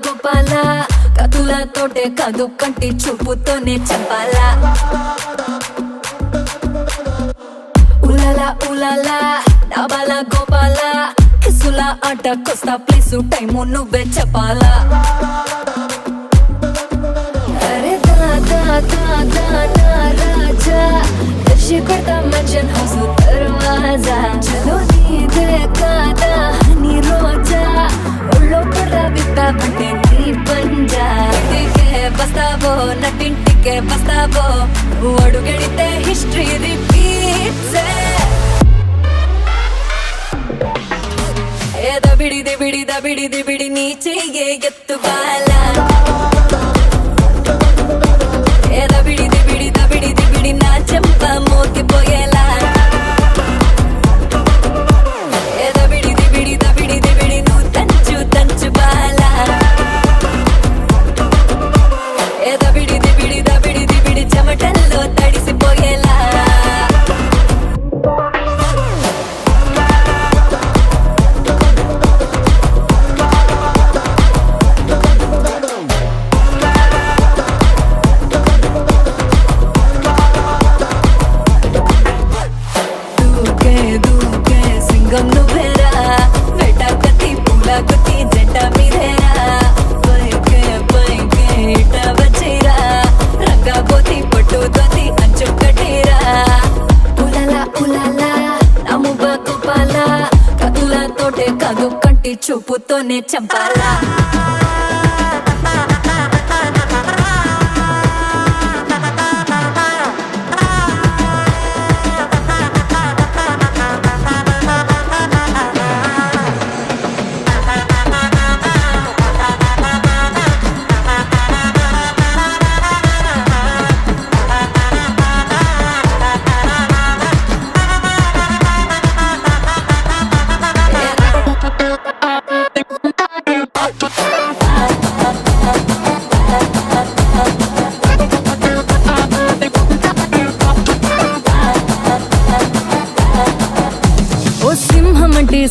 గోపాల కతులతోటే కాదు కంటి చూపుతోనే చంపాలా ఉలాలా ఉలాలా డాబాల గోపాల కిసుల ఆట కొస్తా ప్లేసు టైము నువ్వే చెప్పాలా అరే దాదా దాదా రాజా దర్శి కొడతా మంచన్ హౌస్ దర్వాజా చలో నీదే కాదా హనీ రోజా ఒళ్ళో కర్ర విప్పావంటే నీ పంజా ఇంటికే బస్తావో నటింటికే బస్తావో అడుగడితే హిస్టరీ రిపీట్స్ ఏ దబిడి దిబిడి దబిడి దిబిడి నీ చెయ్యే ఎత్తుబాలా ఏ దబిడి దిబిడి దబిడి దిబిడి నా చెంప మోగిపోయేలా ఏ దబిడి దిబిడి దబిడి దిబిడి నువ్వు తంచు తంచు బాలా ఏ దబిడి దిబిడి దబిడి దిబిడి చెమటల్లో తడిసిపోయేలా సింగం నువ్వేరా వెటకతి పూల గుత్తి జంట మీరేరా పైకే పైకే ఇట వచ్చేరా రంగా పోతి పట్టు దోతి అంచు కట్టేరా ఉలాలా ఉలాలా నమ్ముబ గోపాల కతులతోటే కాదు కంటి చూపుతోనే చంపాలా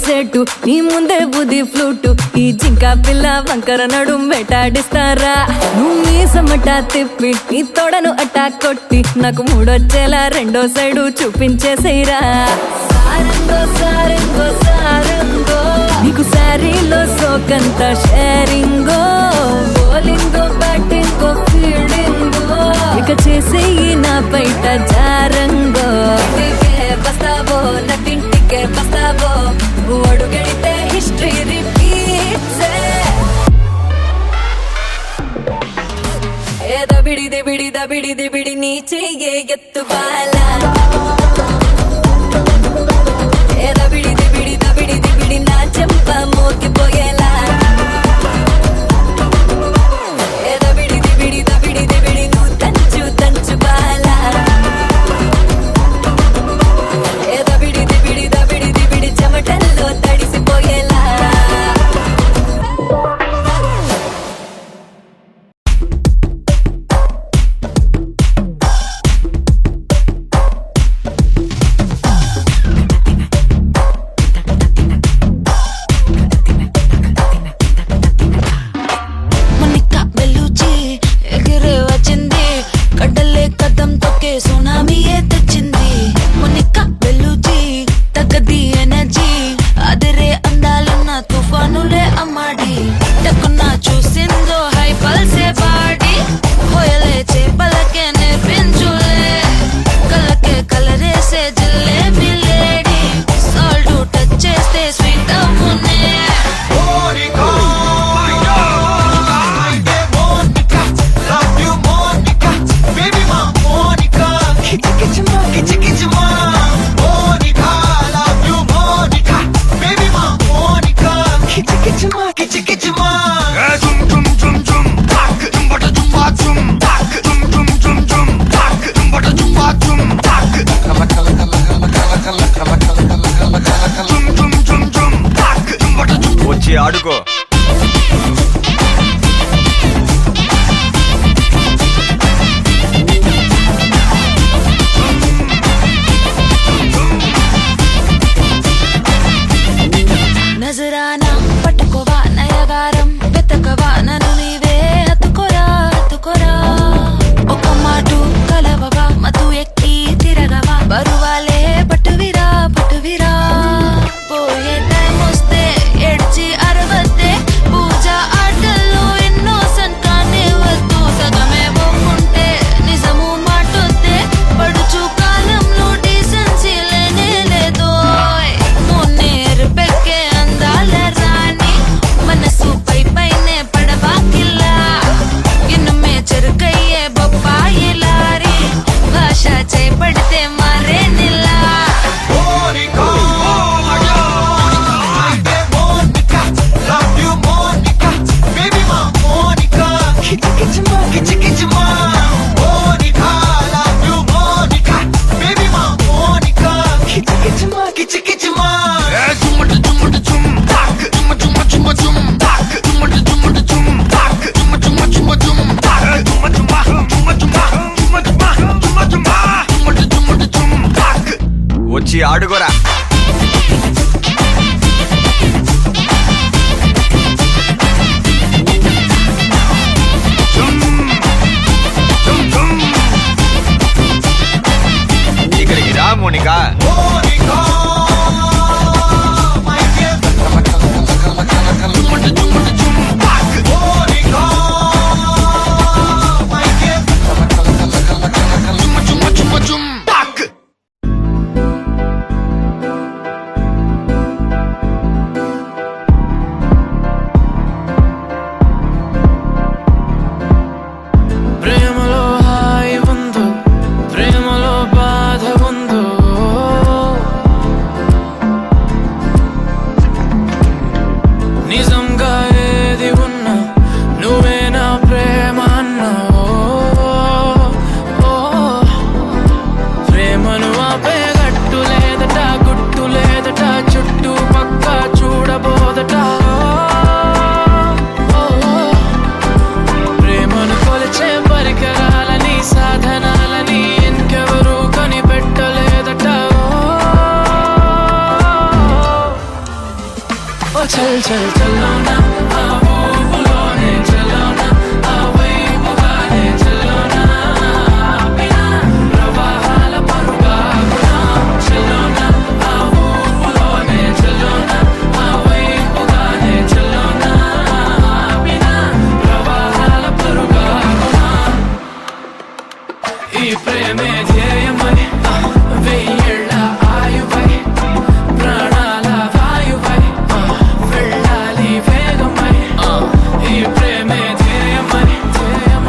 సెట్టు నీ ముందే బుద్ధి ఫ్లూటు ఈ జింక పిల్ల వంకర నడుం వేటాడిస్తారా నువ్వు మీసమట తిప్పి నీ తోడను అట్టా కొట్టి నాకు మూడొచ్చేలా రెండో సైడు చూపించేసేరా సారంగో సారంగో సారంగో నీకు శారీలో సోకంత షేరింగో బౌలింగో బ్యాటింగో ఫీల్డింగో ఇక చేసేయి నా బయట జారంగో బస్తావో నటింటికే బస్తావో అడుగడితే హిస్టరీ రిపీట్స్ ఏ దబిడి దిబిడి దబిడి దిబిడి నీ చెయ్యే ఎత్తుబాలా ఏ దబిడి దిబిడి దబిడి దిబిడి నా చెంప మోగిపోయేలా ఏ దబిడి దిబిడి దబిడి దిబిడి నువ్వు తంచు తంచు బాలా ఏ దబిడి దిబిడి దబిడి దిబిడి చెమటల్లో తడిసిపోయేలా వచ్చి ఆడుకో. నజరానా పట్టుకోవా నయగారం వెతకవా వచ్చి ఆడుకోరా. ఇక్కడికి రా మోనికా. ప్రేమలో హాయి ఉందో, ప్రేమలో బాధ ఉందో, నిజంగా ఏది ఉన్నా నువ్వే నా ప్రేమ అన్నావు. ప్రేమను ఆపే గట్టు లేదట, గుట్టు లేదట, చుట్టూ పక్క చూడబోదట. ప్రేమను కొలిచే పరికరాలని, సాధనాలని ఇంకెవరూ కనిపెట్టలేదట. ఓ చల్ చల్ చల్లోనా, ఆ ఊపులోనే చల్లోనా, ఆ వైపుగానే చల్లోనా, ఆపినా ప్రవాహాల పరుగాగునా. చల్లోనా, ఆ ఊపులోనే చల్లోనా, ఆ వైపుగానే చల్లోనా, ఆపినా ప్రవాహాల పరుగాగునా. ఈ ప్రేమే ధ్యేయమై, వెయ్యేళ్ళ ఆయువై, ప్రాణాల వాయువై, వెళ్ళాలి వేగమై. ఈ ప్రేమే ధ్యేయమై,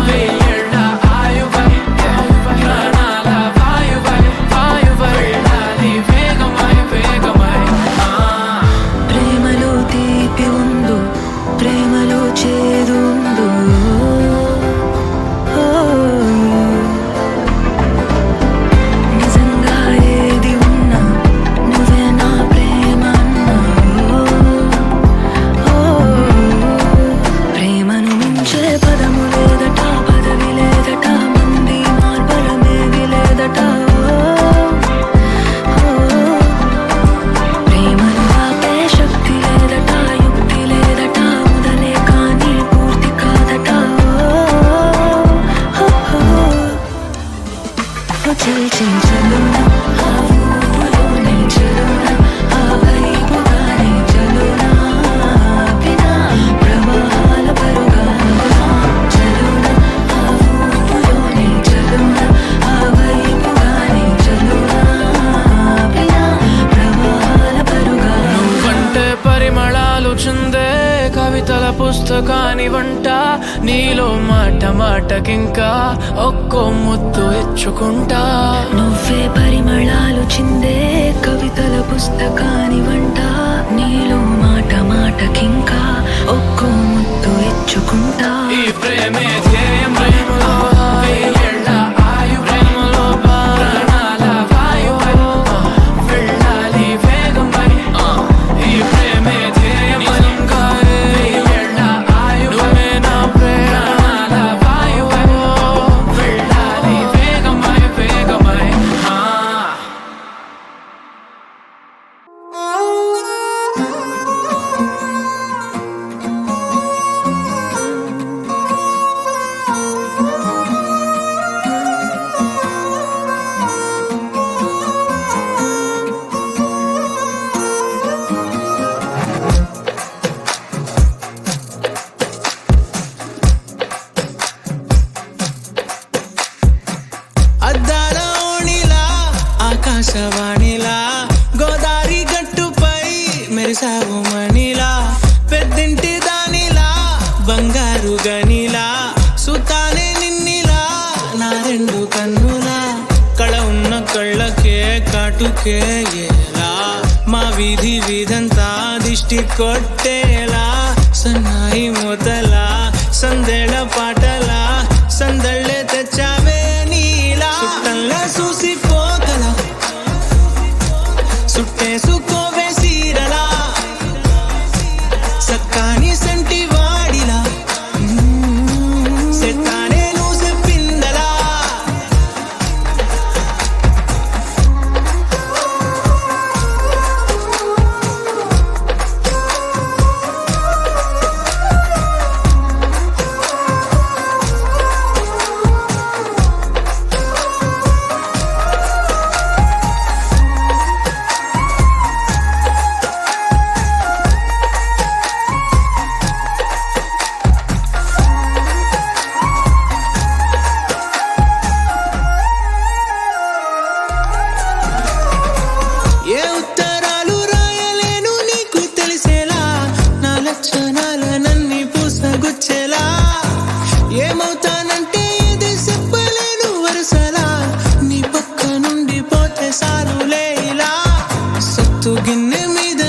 వెయ్యేళ్ళ ఆయువై, ప్రాణాల వాయువై, వెళ్ళాలి వేగమై వేగమై. ప్రేమలో తీపి ఉందో, ప్రేమలో చేదు ఉందో, నిజంగా ఏది ఉన్నా నువ్వే నా ప్రేమ అన్నావు. ప్రేమను మించే పదము లేదట, పదవి లేదట, మంది మార్బలమేది లేదట. ప్రేమను ఆపే శక్తి లేదట, యుక్తి లేదట, మొదలే కానీ పూర్తి కాదట. చల్ చల్ చలోనా, ఆ ఊపులోనే చలోనా, ఆ వైపుగానే చలోనా, ఆపినా ప్రవాహాల పరుగాగునా. చలోనా, ఆ ఊపులోనే చలోనా, ఆ వైపుగానే చలోనా, ఆపినా ప్రవాహాల పరుగాగునా. నువ్వంటే పరిమళాలు చిందే కవితల పుస్తకాని వంట, నీలో మాట మాటకింకా ఒక్కో ముద్దు ఇచ్చుకుంటా. నువ్వే పరిమళాలు చిందే కవితల పుస్తకాని వంట, నీలో మాట మాటకింకా ఒక్కో ముద్దు ఇచ్చుకుంటా. ఈ ప్రేమే ధ్యేయం, ప్రేమలో వెయ్యేళ్ళ ఆయు, ప్రేమలో ప్రాణాల వాయువై, వెళ్ళాలి వేగమై. ఈ ప్రేమే ధ్యేయం, నిజంగా వెయ్యేళ్ళ ఆయు, నువ్వే నా ప్రాణాల వాయువై, వెళ్ళాలి వేగమై వేగమై. అద్దాల ఓణిలా, ఆకాశవాణిలా, గోదారి గట్టుపై మెరిసావు మణిలా, పెద్దింటి దానిలా, బంగారు గనిలా, సుతానే నిన్నిలా, నా రెండు కన్నులా, కళ ఉన్న కళ్ళకే కాటుకే ఎలా, మా వీధి వీధంతా దిష్టి కొట్టేలా, సన్నాయి మూతలా, సందేళ పాటలా, సందళ్ళే తెచ్చావే నీలా. సుట్టంలా చూసిపోగల, సుట్టేసుకోవే సీరలా, సక్కాని సంటి వాడిలా, సెట్టానే నువ్వు చెప్పిందలా.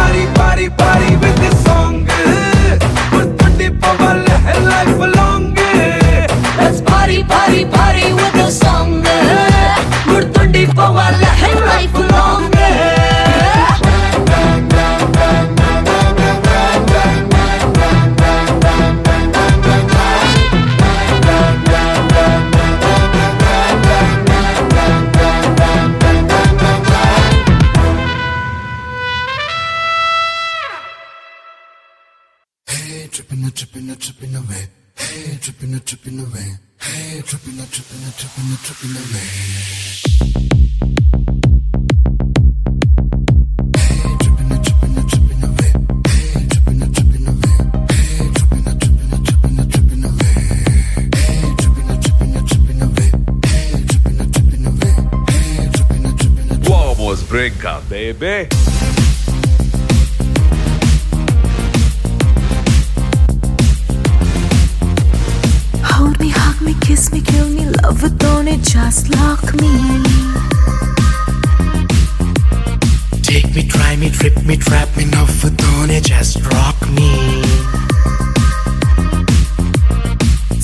party, party, party with this song. గుర్తుండి పోవాలే life long. Let's party, party, party with the song. గుర్తుండి పోవాలే life long. Tripping away. Hey, tripping away. Hey, tripping away. Vamos brincar, baby. Hold me, hug me, kiss me, kill me, love with on it, just lock me. Take me, try me, trip me, trap me, love with on it, just rock me.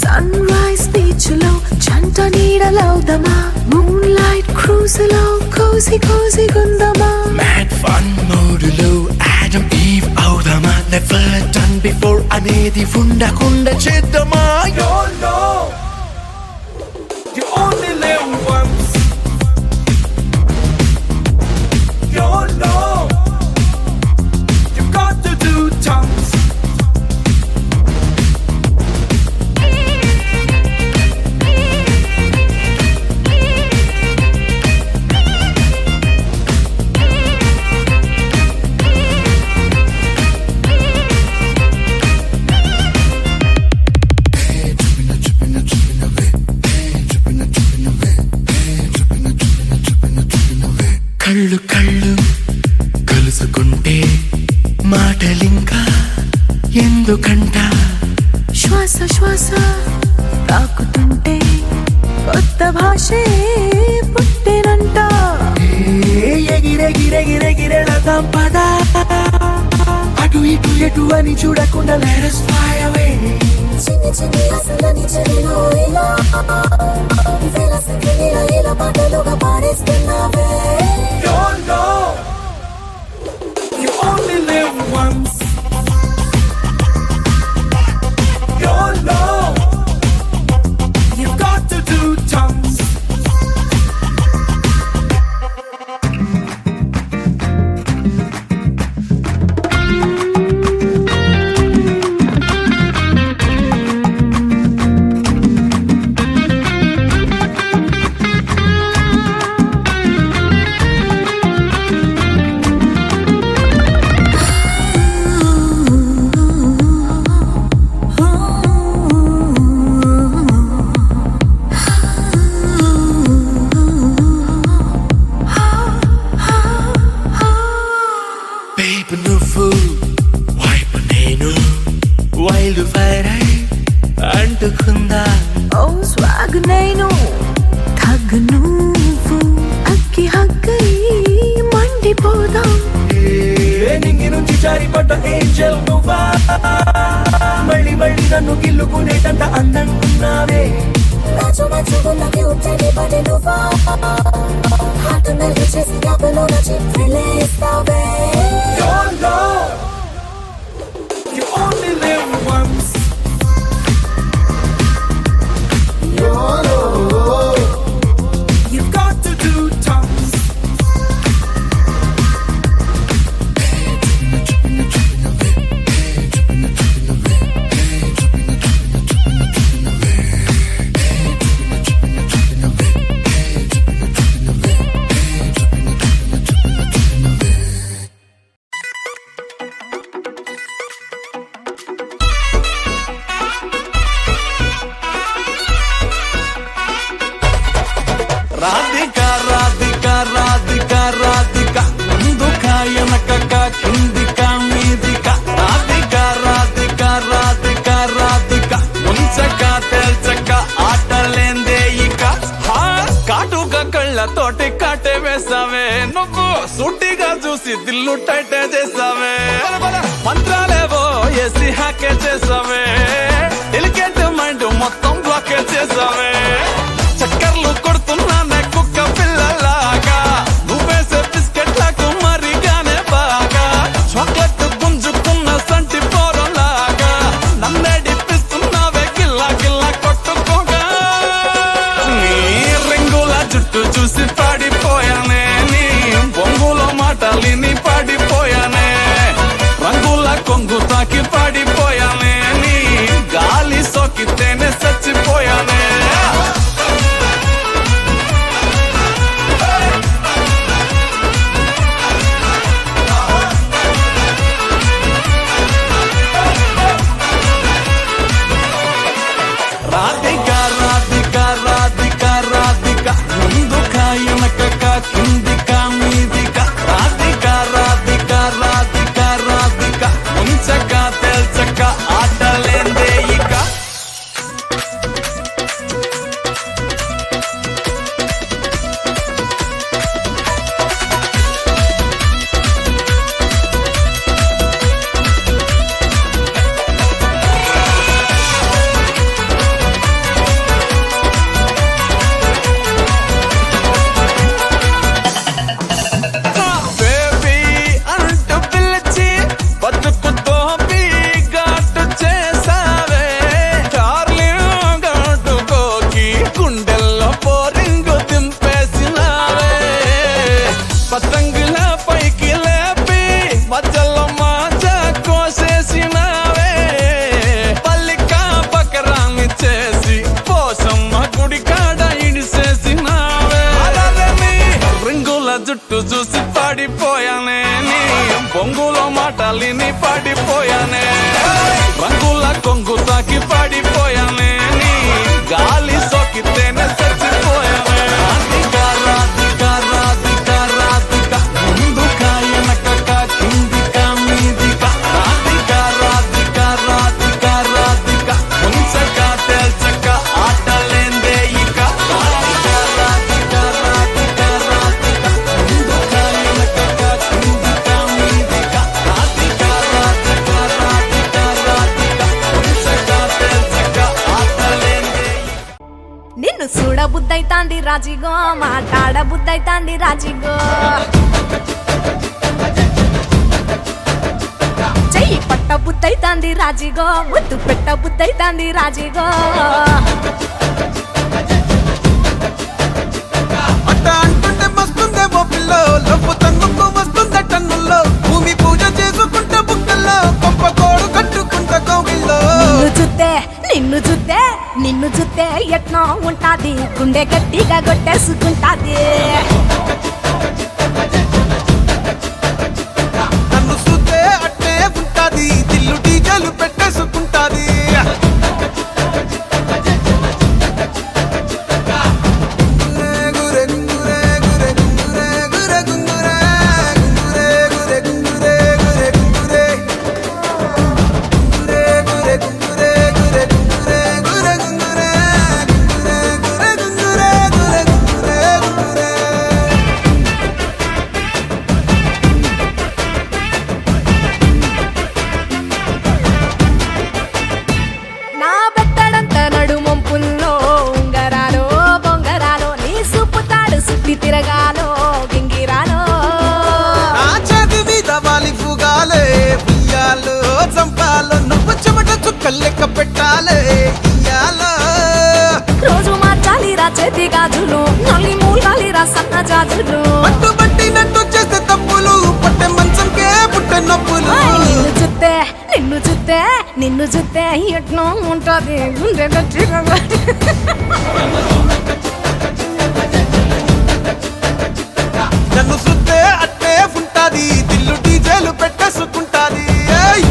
Sunrise beach lo, chanta needa laudama. Moonlight cruise lo, cozy cozy gundama. Mad fun mode lo, Adam Eve avudama. Never done before అనేది ఉండకుండా చేద్దామా. You know, you only live once. You know, you got to do tons. కళ్ళు కళ్ళు కలుసుకుంటే మాటలింకా ఎందుకంట. శ్వాస శ్వాస తాకుతుంటే కొత్త భాషే పుట్టేనంట. ఎగిరెగిరెగిరెగిరెళదాం పదా, అటు ఇటు ఎటు అని చూడకుండా let us fly away. చిన్ని చిన్ని అసలని చెవిలో ఇలా వేల సంఖ్యలో ఇలా పాటలుగా పాడేస్తున్నావే. You know, you only live once. You know, you've got to do tons. Baby నువ్వు వైపు నేను వైల్డ్ ఫైర్ అయి అంటుకుందా. ఓ స్వాగ్ నేను తగ్గు నువ్వు అగ్గి హగ్గై మండిపోదాం. నింగి నుంచి జారిపడ్డ ఏంజల్ నువ్వా, మళ్ళీ మళ్ళీ నన్ను గిల్లుకునేటంత అందంగున్నావే. నాచు నచ్చుకున్నకి ఉచ్చని పడి నువ్వా, హార్ట్ మెల్ట్ చేసి గ్యాప్లో నచ్చి వెళ్ళేస్తావే. You know, you only live once. You know, you've got to do tons. Radhika Radhika Radhika Radhika ముందుక వెనకక కిందిక మీదిక Radhika Radhika Radhika Radhika ముంచక తెల్చక ఆటలేందే ఇక కాటుక కళ్ళతోటి కాటే వేసావే నువ్వు సూటిగా చూసి దిల్లు టైటే చేసావే కొంగు తాకి పడిపోయానే నీ గాలి సోకితేనే చచ్చిపోయానే రాధిక రాధిక రాధిక రాధిక ముందుక వెనకక కిందిక మీదిక రాధిక రాధిక రాధిక రాధిక ముంచక తెల్చక ఆటలేందే ఇక బేబీ అంటూ పిలిచి బతుకుతో ఘాటు చేసావే డార్లింగ్ గట్టుకోకి గుండెల్లో పోరింగు దింపేసినావే పతంగుల పైకి లేపి మధ్యలో మాజా కోసేసినావే పల్లిక బకరాన్ని చేసి పోసమ్మ గుడి కాడ ఇడిసేసినావే రింగుల జుట్టు చూసి పడిపోయానే నీ బొంగులో మాటలిని పడిపోయానే రంగుల కొంగు తాకి పడిపోయానే నీ గాలి సోకితేనే చచ్చిపోయానే రాధిక రాధిక రాధిక రాధిక ముందుక వెనకక కిందిక మీదిక రాధిక రాధిక రాధిక రాధిక ముంచక తెల్చక ఆటలేందే ఇక రాధిక రాధిక రాధిక రాధిక ముందుక వెనకక కిందిక మీదిక రాధిక రాధిక రాధిక రాధిక ముంచక తెల్చక ఆటలేందే నిన్ను చూడ బుద్ధైతాంది రాజిగో మాట్లాడ బుద్ధైతాంది రాజిగో చెయ్యి పట్ట బుద్ధైతాంది రాజిగో ముద్దు పెట్ట బుద్ధైతాంది రాజిగో అట్ట అంటుంటే మస్తుందేమో పిల్లో లవ్వు తన్నుకు వస్తుంద టన్నుల్లో భూమి పూజ చేసుకుంటే బుక్కల్లో గొప్ప కోడు కట్టుకుంట కౌగిల్లో నిన్ను చూస్తే ఎట్నో ఉంటాది గుండె గట్టిగా కొట్టేసుకుంటాది నన్ను చూస్తే అట్టే ఉంటాది దిల్లు డీజలు పెట్టేసుకుంటాది గురే గురే గురే గురే గురే గురే గురే గురే గురే గురే గురే గురే గురే గురే గురే గురే గురే గురే నా బెత్తడంత నడుమొంపుల్లో ఉంగరాలో బొంగరాలో నీ సుప్పుతాడు సుట్టి తిరగాలో గింగిరాలో నా చేతి మీద వాలి ఫుగాలే బియ్యాలు చంపాలో నువ్వు చెమట చుక్కలు లెక్క పెట్టాలే ఇయ్యాలో రోజు మార్చాలి రా చేతి గాజులు నల్లి మూలాలి రా సన్న జాజులు పట్టు పట్టినట్టు చేస్తే తప్పులు పట్టే మంచంకే పుట్టే నొప్పులు నిన్ను చూస్తే ఎట్నో ఉంటది గుండె గట్టిగా నన్ను చూస్తే అట్టే ఉంటాది దిల్లు డీజేలు పెట్టేసుకుంటాది ఏయ్!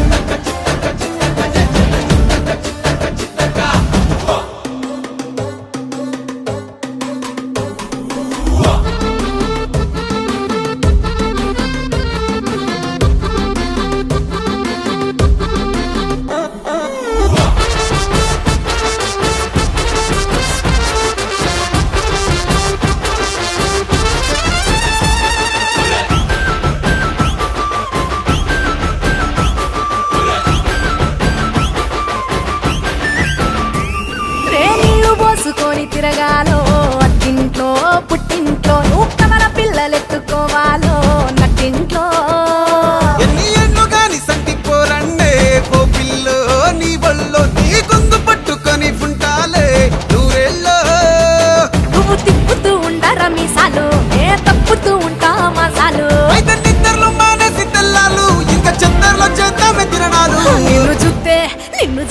తిరగాలో అట్టింట్లో పుట్టింట్లో నువ్వు కమల పిల్లలెత్తుకోవాలో నట్టింట్లో ఎన్ని ఎన్ను గాని సంటి పోరండే ఓ పిల్లో నీ వల్లో నీ గొంతు పట్టుకొని ఉంటాలే నూరేళ్ళో నువ్వు తిప్పుతూ ఉండరా మీసాలు ఏ తప్పుతూ ఉంటా మసాలు అయితే నిద్రలు మానేసి తెల్లాలు ఇంకా చెత్తర్లో చేద్దామే తిరణ నిన్ను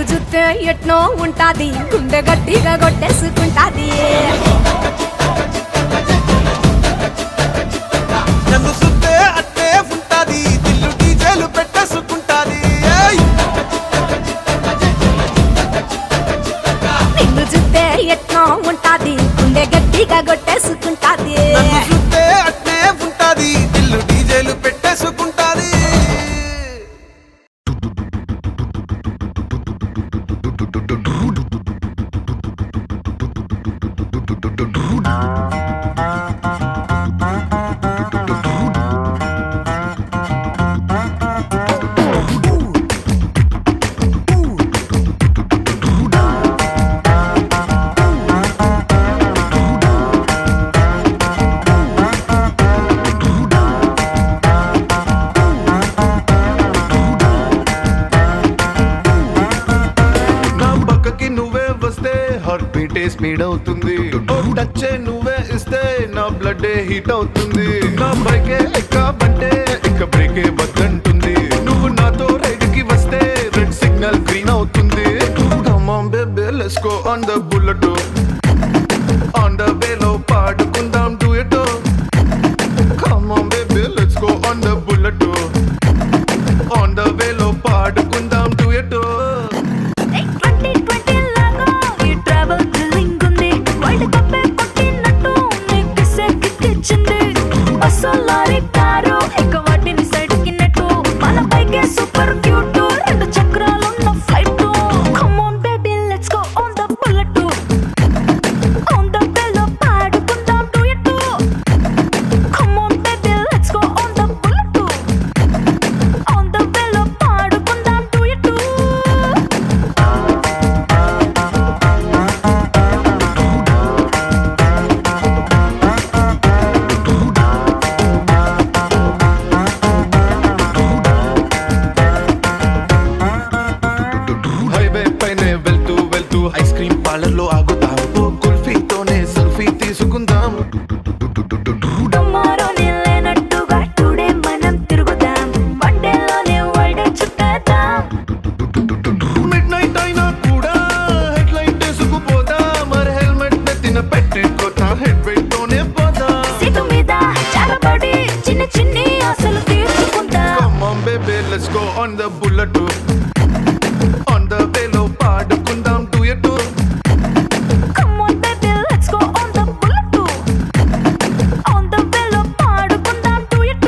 చూస్తే ఎట్నో ఉంటాది గుండె గట్టిగా కొట్టేసుకుంటాది నన్ను సుత్తే అట్టే ఉంటాది దిల్లు డీజేలు పెట్టేసుకుంటాది నిన్ను చూస్తే ఎట్నో ఉంటాది గుండె గట్టిగా కొట్టేసుకుంటాది నన్ను సుత్తే అట్టే ఉంటాది దిల్లు డీజేలు పెట్టేసుకుంటాది స్పీడ్ అవుతుంది టచ్ నువ్వే ఇస్తే నా బ్లడ్ హీట్ అవుతుంది నా బైకే ఎక్కబంటే ఇక బ్రేకే వద్దంటుంది నువ్వు నాతో రైడ్ కి వస్తే రెడ్ సిగ్నల్ గ్రీన్ అవుతుంది come on baby let's go on the bullet on the వేలో పాడుకుందాం duet come on baby let's go on the bullet on the వేలో పాడుకుందాం డ్యూయెట్ సూపర్ క్యూట్ రెండు చక్రాలున్న flight come on baby let's go on the bullet on the వేలో పాడుకుందాం duet come on baby let's go on the bullet on the వేలో పాడుకుందాం డ్యూయెట్ ice cream parlour లో ఆగుతాం కుల్ఫీతోనే selfie తీసుకుందాం టుమారోనే లేనట్టుగా టుడే మనం తిరుగుదాం వన్డేలోనే వరల్డ్ చుట్టేద్దాం మిడ్ నైట్ అయినా కూడా హెడ్ లైట్ వేసుకుపోదా మరి హెల్మెట్ నెత్తిన పెట్టుకోతా హెడ్ వెయిట్ తోనే పోదా సీటు మీద చారపడి చిన్న చిన్ని ఆశలు తీర్చుకుందాం come on baby let's go on the bullet on the వేలో పాడుకుందాం duet come on baby let's go on the bullet on the వేలో పాడుకుందాం డ్యూయెట్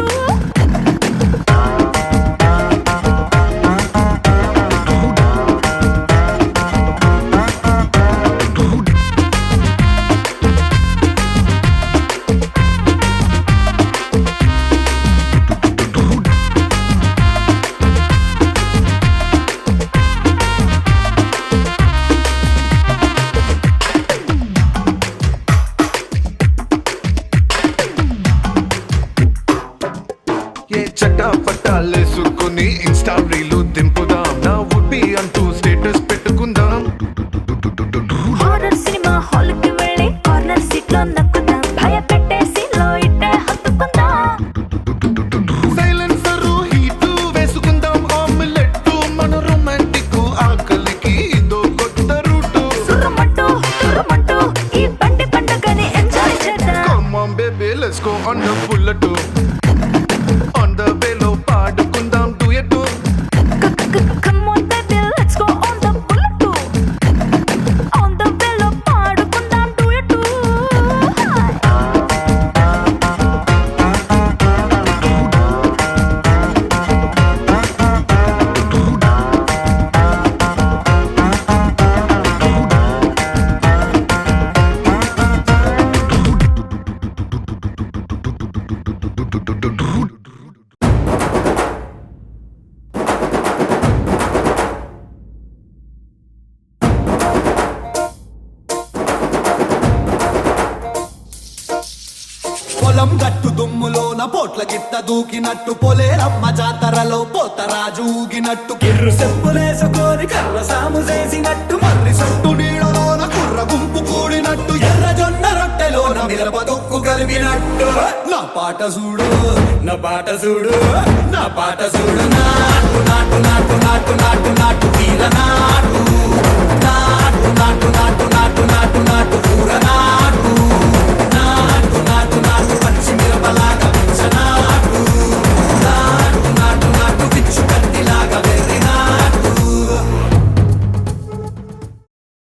ఏ చట్టా పట్టాలేసుకుని ఇన్స్టా రీలు దింపుదాం నా వుడ్ బి అంటూ స్టేటస్ పెట్టుకుందాం హారర్ సినిమా హాల్ కి వెళ్ళి కార్నర్ సీట్ లో నక్కుదాం భయపెట్టేసి లో ఇట్టే హత్తుకుందాం సైలెన్సర్ హీట్ వేసుకుందాం ఆమ్లెట్ మన రొమాంటిక్ ఆకలికి ఇదో కొత్త రూట్ తుర్రుమంటూ ఈ బండి పండుగని ఎంజాయ్ చేద్దాం come on baby let's go on the bullet on the వేలో పాడుకుందాం duet come on baby let's go on the bullet on the వేలో పాడుకుందాం డ్యూయెట్ పొలం గట్టు దుమ్ములోన పోట్ల గిత్త దూకినట్టు పొలేరమ్మ జాతరలో పోతరాజు ఊగినట్టు కిర్రు చెప్పులేసుకొని కర్ర సాము చేసినట్టు మర్రి సొట్టు నీడలోన కుర్ర గుంపు కూడినట్టు ఎర్ర జొన్న రొట్టెలోన మిరప దొక్కు కలిపినట్టు నా పాట చూడు నా పాట చూడు నా పాట చూడు నా